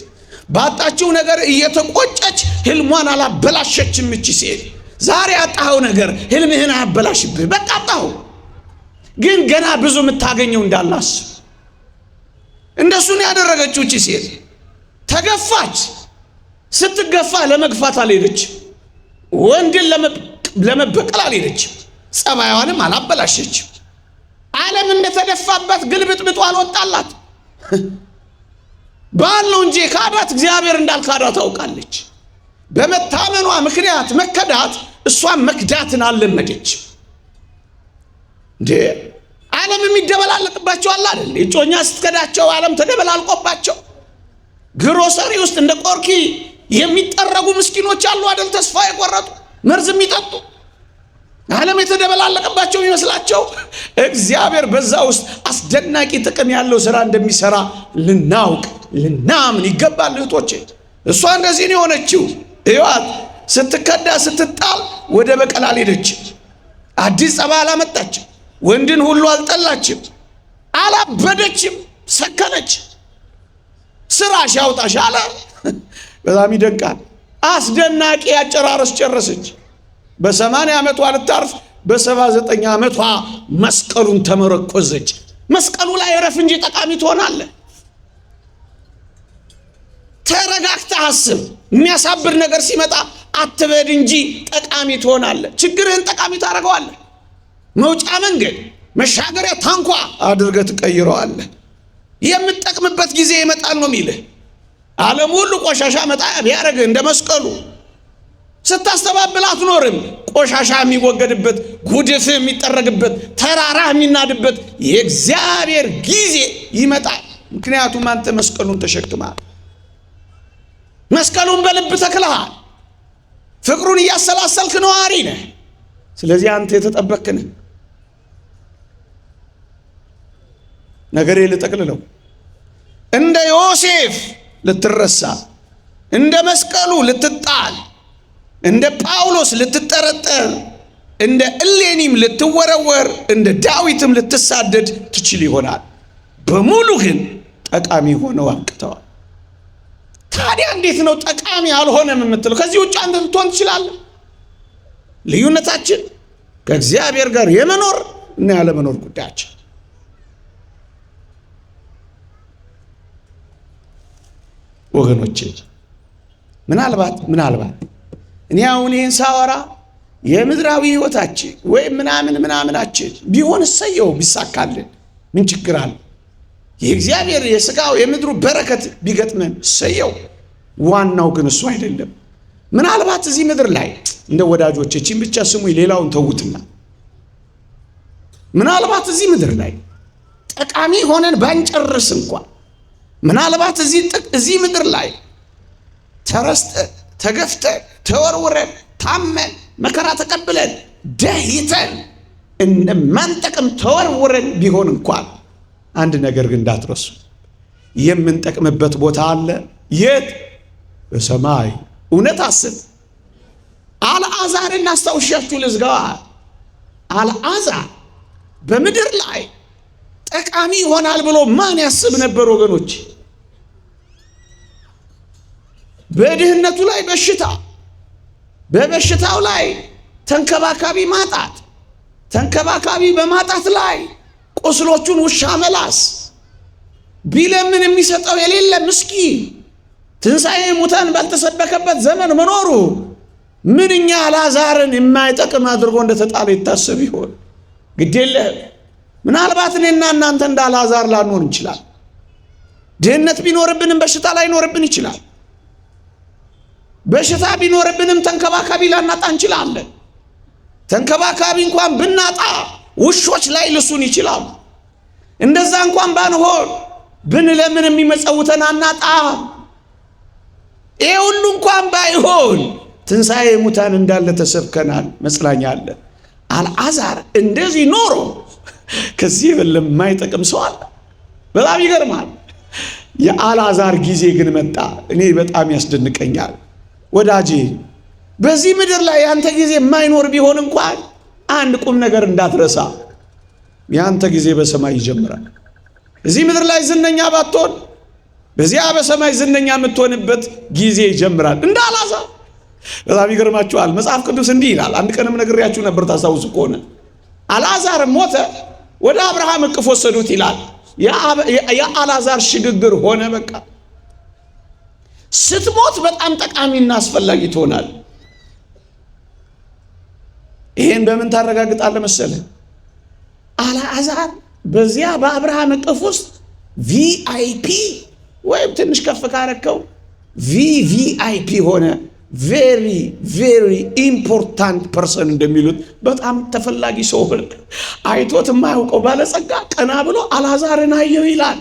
ባጣችው ነገር እየተቆጨች ህልሟን አላበላሸችም። እቺ ሴት ዛሬ ያጣኸው ነገር ህልምህን አያበላሽብህ። በቃ አጣኸው፣ ግን ገና ብዙ የምታገኘው እንዳላስ እንደሱ ነው ያደረገችው። እቺ ሴት ተገፋች። ስትገፋ ለመግፋት አልሄደች፣ ወንድን ለመበቀል አልሄደች፣ ጸባይዋንም አላበላሸች። ዓለም እንደተደፋበት ግልብጥብጡ አልወጣላት። ባለው እንጂ ካዳት እግዚአብሔር እንዳልካዳ ታውቃለች። በመታመኗ ምክንያት መከዳት እሷን መክዳትን አልለመደች። እንዴ ዓለም የሚደበላለቅባቸው አለ አይደል? እጮኛ ስትከዳቸው ዓለም ተደበላልቆባቸው ግሮሰሪ ውስጥ እንደ ቆርኪ የሚጠረጉ ምስኪኖች አሉ አይደል? ተስፋ የቆረጡ መርዝ የሚጠጡ ዓለም የተደበላለቀባቸው ይመስላቸው እግዚአብሔር በዛ ውስጥ አስደናቂ ጥቅም ያለው ሥራ እንደሚሰራ ልናውቅ ልናምን ይገባል። እህቶቼ እሷ እንደዚህ ነው የሆነችው። እዩዋት፣ ስትከዳ ስትጣል ወደ በቀል አልሄደችም። አዲስ ጸባይ አላመጣችም። ወንድን ሁሉ አልጠላችም፣ አላበደችም፣ ሰከነች። ስራሽ ያውጣሽ አለ። በጣም ይደንቃል። አስደናቂ አጨራረስ ጨረሰች። በ80 ዓመቷ ልታርፍ በ79 ዓመቷ መስቀሉን ተመረቆዘች። መስቀሉ ላይ ረፍ እንጂ ጠቃሚ ትሆናለህ። ተረጋግተህ አስብ። የሚያሳብር ነገር ሲመጣ አትበድ እንጂ ጠቃሚ ትሆናለህ። ችግርህን ጠቃሚ ታደርገዋለህ። መውጫ መንገድ መሻገሪያ ታንኳ አድርገህ ትቀይረዋለህ። የምትጠቅምበት ጊዜ ይመጣል ነው የሚልህ። ዓለም ሁሉ ቆሻሻ መጣያ ቢያደርግህ እንደ መስቀሉ ስታስተባብል አትኖርም። ቆሻሻ የሚወገድበት፣ ጉድፍህ የሚጠረግበት፣ ተራራህ የሚናድበት የእግዚአብሔር ጊዜ ይመጣል። ምክንያቱም አንተ መስቀሉን ተሸክመሃል። መስቀሉን በልብ ተክለሃል። ፍቅሩን እያሰላሰልክ ነዋሪ ነህ። ስለዚህ አንተ የተጠበቅክ ነህ። ነገሬ ልጠቅልለው። እንደ ዮሴፍ ልትረሳ፣ እንደ መስቀሉ ልትጣል፣ እንደ ጳውሎስ ልትጠረጠር፣ እንደ እሌኒም ልትወረወር፣ እንደ ዳዊትም ልትሳደድ ትችል ይሆናል። በሙሉ ግን ጠቃሚ ሆነው አብቅተዋል። ታዲያ እንዴት ነው ጠቃሚ አልሆነም የምትለው? ከዚህ ውጭ አንተ ልትሆን ትችላለህ። ልዩነታችን ከእግዚአብሔር ጋር የመኖር እና ያለመኖር ጉዳያችን። ወገኖቼ ምናልባት እኔ አሁን ይህን ሳወራ የምድራዊ ህይወታችን ወይም ምናምናችን ቢሆን እሰየው፣ ቢሳካልን ምን ችግር አለ? የእግዚአብሔር የሥጋው የምድሩ በረከት ቢገጥመን እሰየው። ዋናው ግን እሱ አይደለም። ምናልባት እዚህ ምድር ላይ እንደ ወዳጆች እቺን ብቻ ስሙ፣ ሌላውን ተውትና ምናልባት እዚህ ምድር ላይ ጠቃሚ ሆነን ባንጨርስ እንኳን ምናልባት እዚህ ምድር ላይ ተረስተን ተገፍተን ተወርውረን ታመን መከራ ተቀብለን ደህይተን እንደማንጠቅም ተወርውረን ቢሆን እንኳን አንድ ነገር ግን እንዳትረሱ፣ የምንጠቅምበት ቦታ አለ። የት? በሰማይ። እውነት አስብ። አልዓዛርን አስታውሻችሁ ልዝጋዋ። አልዓዛር በምድር ላይ ጠቃሚ ይሆናል ብሎ ማን ያስብ ነበር ወገኖች? በድህነቱ ላይ በሽታ፣ በበሽታው ላይ ተንከባካቢ ማጣት፣ ተንከባካቢ በማጣት ላይ ቁስሎቹን ውሻ መላስ፣ ቢለምን የሚሰጠው የሌለ ምስኪን፣ ትንሣኤ ሙታን ባልተሰበከበት ዘመን መኖሩ ምንኛ አልዓዛርን የማይጠቅም አድርጎ እንደተጣለ ይታሰብ ይሆን? ግዴለህም። ምናልባት እኔና እናንተ እንደ አልዓዛር ላንሆን እንችላል። ድህነት ቢኖርብንም በሽታ ላይኖርብን ይችላል። በሽታ ቢኖርብንም ተንከባካቢ ላናጣ እንችላለን። ተንከባካቢ እንኳን ብናጣ ውሾች ላይ ልሱን ይችላል። እንደዛ እንኳን ባንሆን ብንለምን የሚመጸውተን አናጣ። ይሄ ሁሉ እንኳን ባይሆን ትንሣኤ ሙታን እንዳለ ተሰብከናል፣ መጽናኛ አለ። አልዓዛር እንደዚህ ኖሮ ከዚህ የበለም የማይጠቅም ሰው አለ። በጣም ይገርማል። የአልዓዛር ጊዜ ግን መጣ። እኔ በጣም ያስደንቀኛል ወዳጄ። በዚህ ምድር ላይ ያንተ ጊዜ የማይኖር ቢሆን እንኳን አንድ ቁም ነገር እንዳትረሳ፣ ያንተ ጊዜ በሰማይ ይጀምራል። እዚህ ምድር ላይ ዝነኛ ባትሆን በዚያ በሰማይ ዝነኛ የምትሆንበት ጊዜ ይጀምራል። እንደ አልዓዛር በጣም ይገርማችኋል። መጽሐፍ ቅዱስ እንዲህ ይላል። አንድ ቀንም ነግሬያችሁ ነበር ታስታውሱ ከሆነ። አልዓዛር ሞተ፣ ወደ አብርሃም እቅፍ ወሰዱት ይላል። የአልዓዛር ሽግግር ሆነ። በቃ ስትሞት በጣም ጠቃሚና አስፈላጊ ትሆናል። ይሄን በምን ታረጋግጣለህ መሰለህ? አልዓዛር በዚያ በአብርሃም እቅፍ ውስጥ ቪአይፒ ወይም ትንሽ ከፍ ካረከው ቪቪአይፒ ሆነ። ቬሪ ቬሪ ኢምፖርታንት ፐርሰን እንደሚሉት በጣም ተፈላጊ ሰው ሆነ። አይቶት የማያውቀው ባለጸጋ ቀና ብሎ አልዓዛርን አየው ይላል።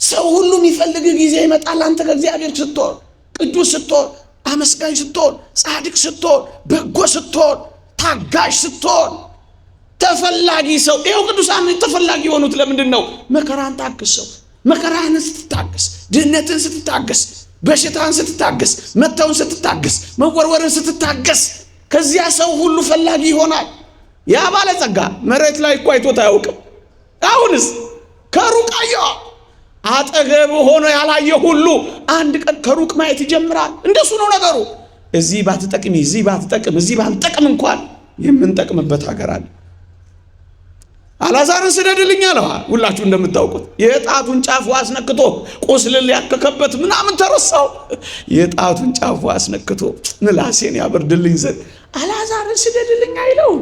ሰው ሁሉ የሚፈልግ ጊዜ ይመጣል። አንተ ከእግዚአብሔር ስትሆን፣ ቅዱስ ስትሆን፣ አመስጋኝ ስትሆን፣ ጻድቅ ስትሆን፣ በጎ ስትሆን፣ ታጋሽ ስትሆን ተፈላጊ ሰው። ይኸው ቅዱሳን ተፈላጊ የሆኑት ለምንድን ነው? መከራን ታግሰው፣ መከራን ስትታገስ፣ ድህነትን ስትታገስ፣ በሽታን ስትታገስ፣ መተውን ስትታገስ፣ መወርወርን ስትታገስ ከዚያ ሰው ሁሉ ፈላጊ ይሆናል። ያ ባለጸጋ መሬት ላይ እኮ አይቶት አያውቅም። አሁንስ ከሩቅ አየው። አጠገብ ሆኖ ያላየ ሁሉ አንድ ቀን ከሩቅ ማየት ይጀምራል። እንደሱ ነው ነገሩ። እዚህ ባትጠቅሚ፣ እዚህ ባትጠቅም፣ እዚህ ባንጠቅም እንኳን የምንጠቅምበት ሀገር አለ። አልዓዛርን ስደድልኝ አለ። ሁላችሁ እንደምታውቁት የጣቱን ጫፍ አስነክቶ ቁስልን ያከከበት ምናምን ተረሳው። የጣቱን ጫፍ አስነክቶ ምላሴን ያበርድልኝ ዘንድ አልዓዛርን ስደድልኝ አይለው።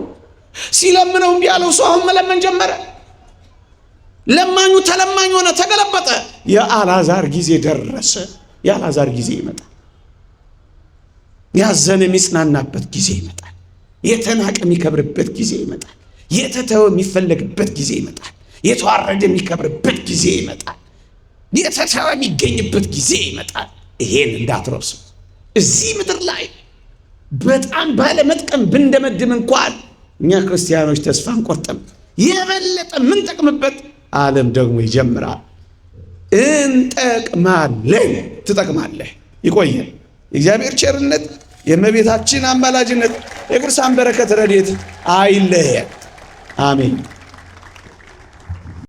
ሲለምነው እምቢ ያለው ሰው አሁን መለመን ጀመረ። ለማኙ ተለማኝ ሆነ፣ ተገለበጠ። የአልዓዛር ጊዜ ደረሰ። የአልዓዛር ጊዜ ይመጣል። ያዘነ የሚጽናናበት ጊዜ ይመጣል። የተናቀ የሚከብርበት ጊዜ ይመጣል። የተተወ የሚፈለግበት ጊዜ ይመጣል። የተዋረደ የሚከብርበት ጊዜ ይመጣል። የተተወ የሚገኝበት ጊዜ ይመጣል። ይሄን እንዳትረሱ። እዚህ ምድር ላይ በጣም ባለመጥቀም ብንደመድም እንኳን እኛ ክርስቲያኖች ተስፋ አንቆርጥም። የበለጠ የምንጠቅምበት ዓለም ደግሞ ይጀምራል። እንጠቅማለን። ትጠቅማለህ። ይቆየን። የእግዚአብሔር ቸርነት፣ የእመቤታችን አማላጅነት፣ የቅዱሳን በረከት ረድኤት አይለየን። አሜን።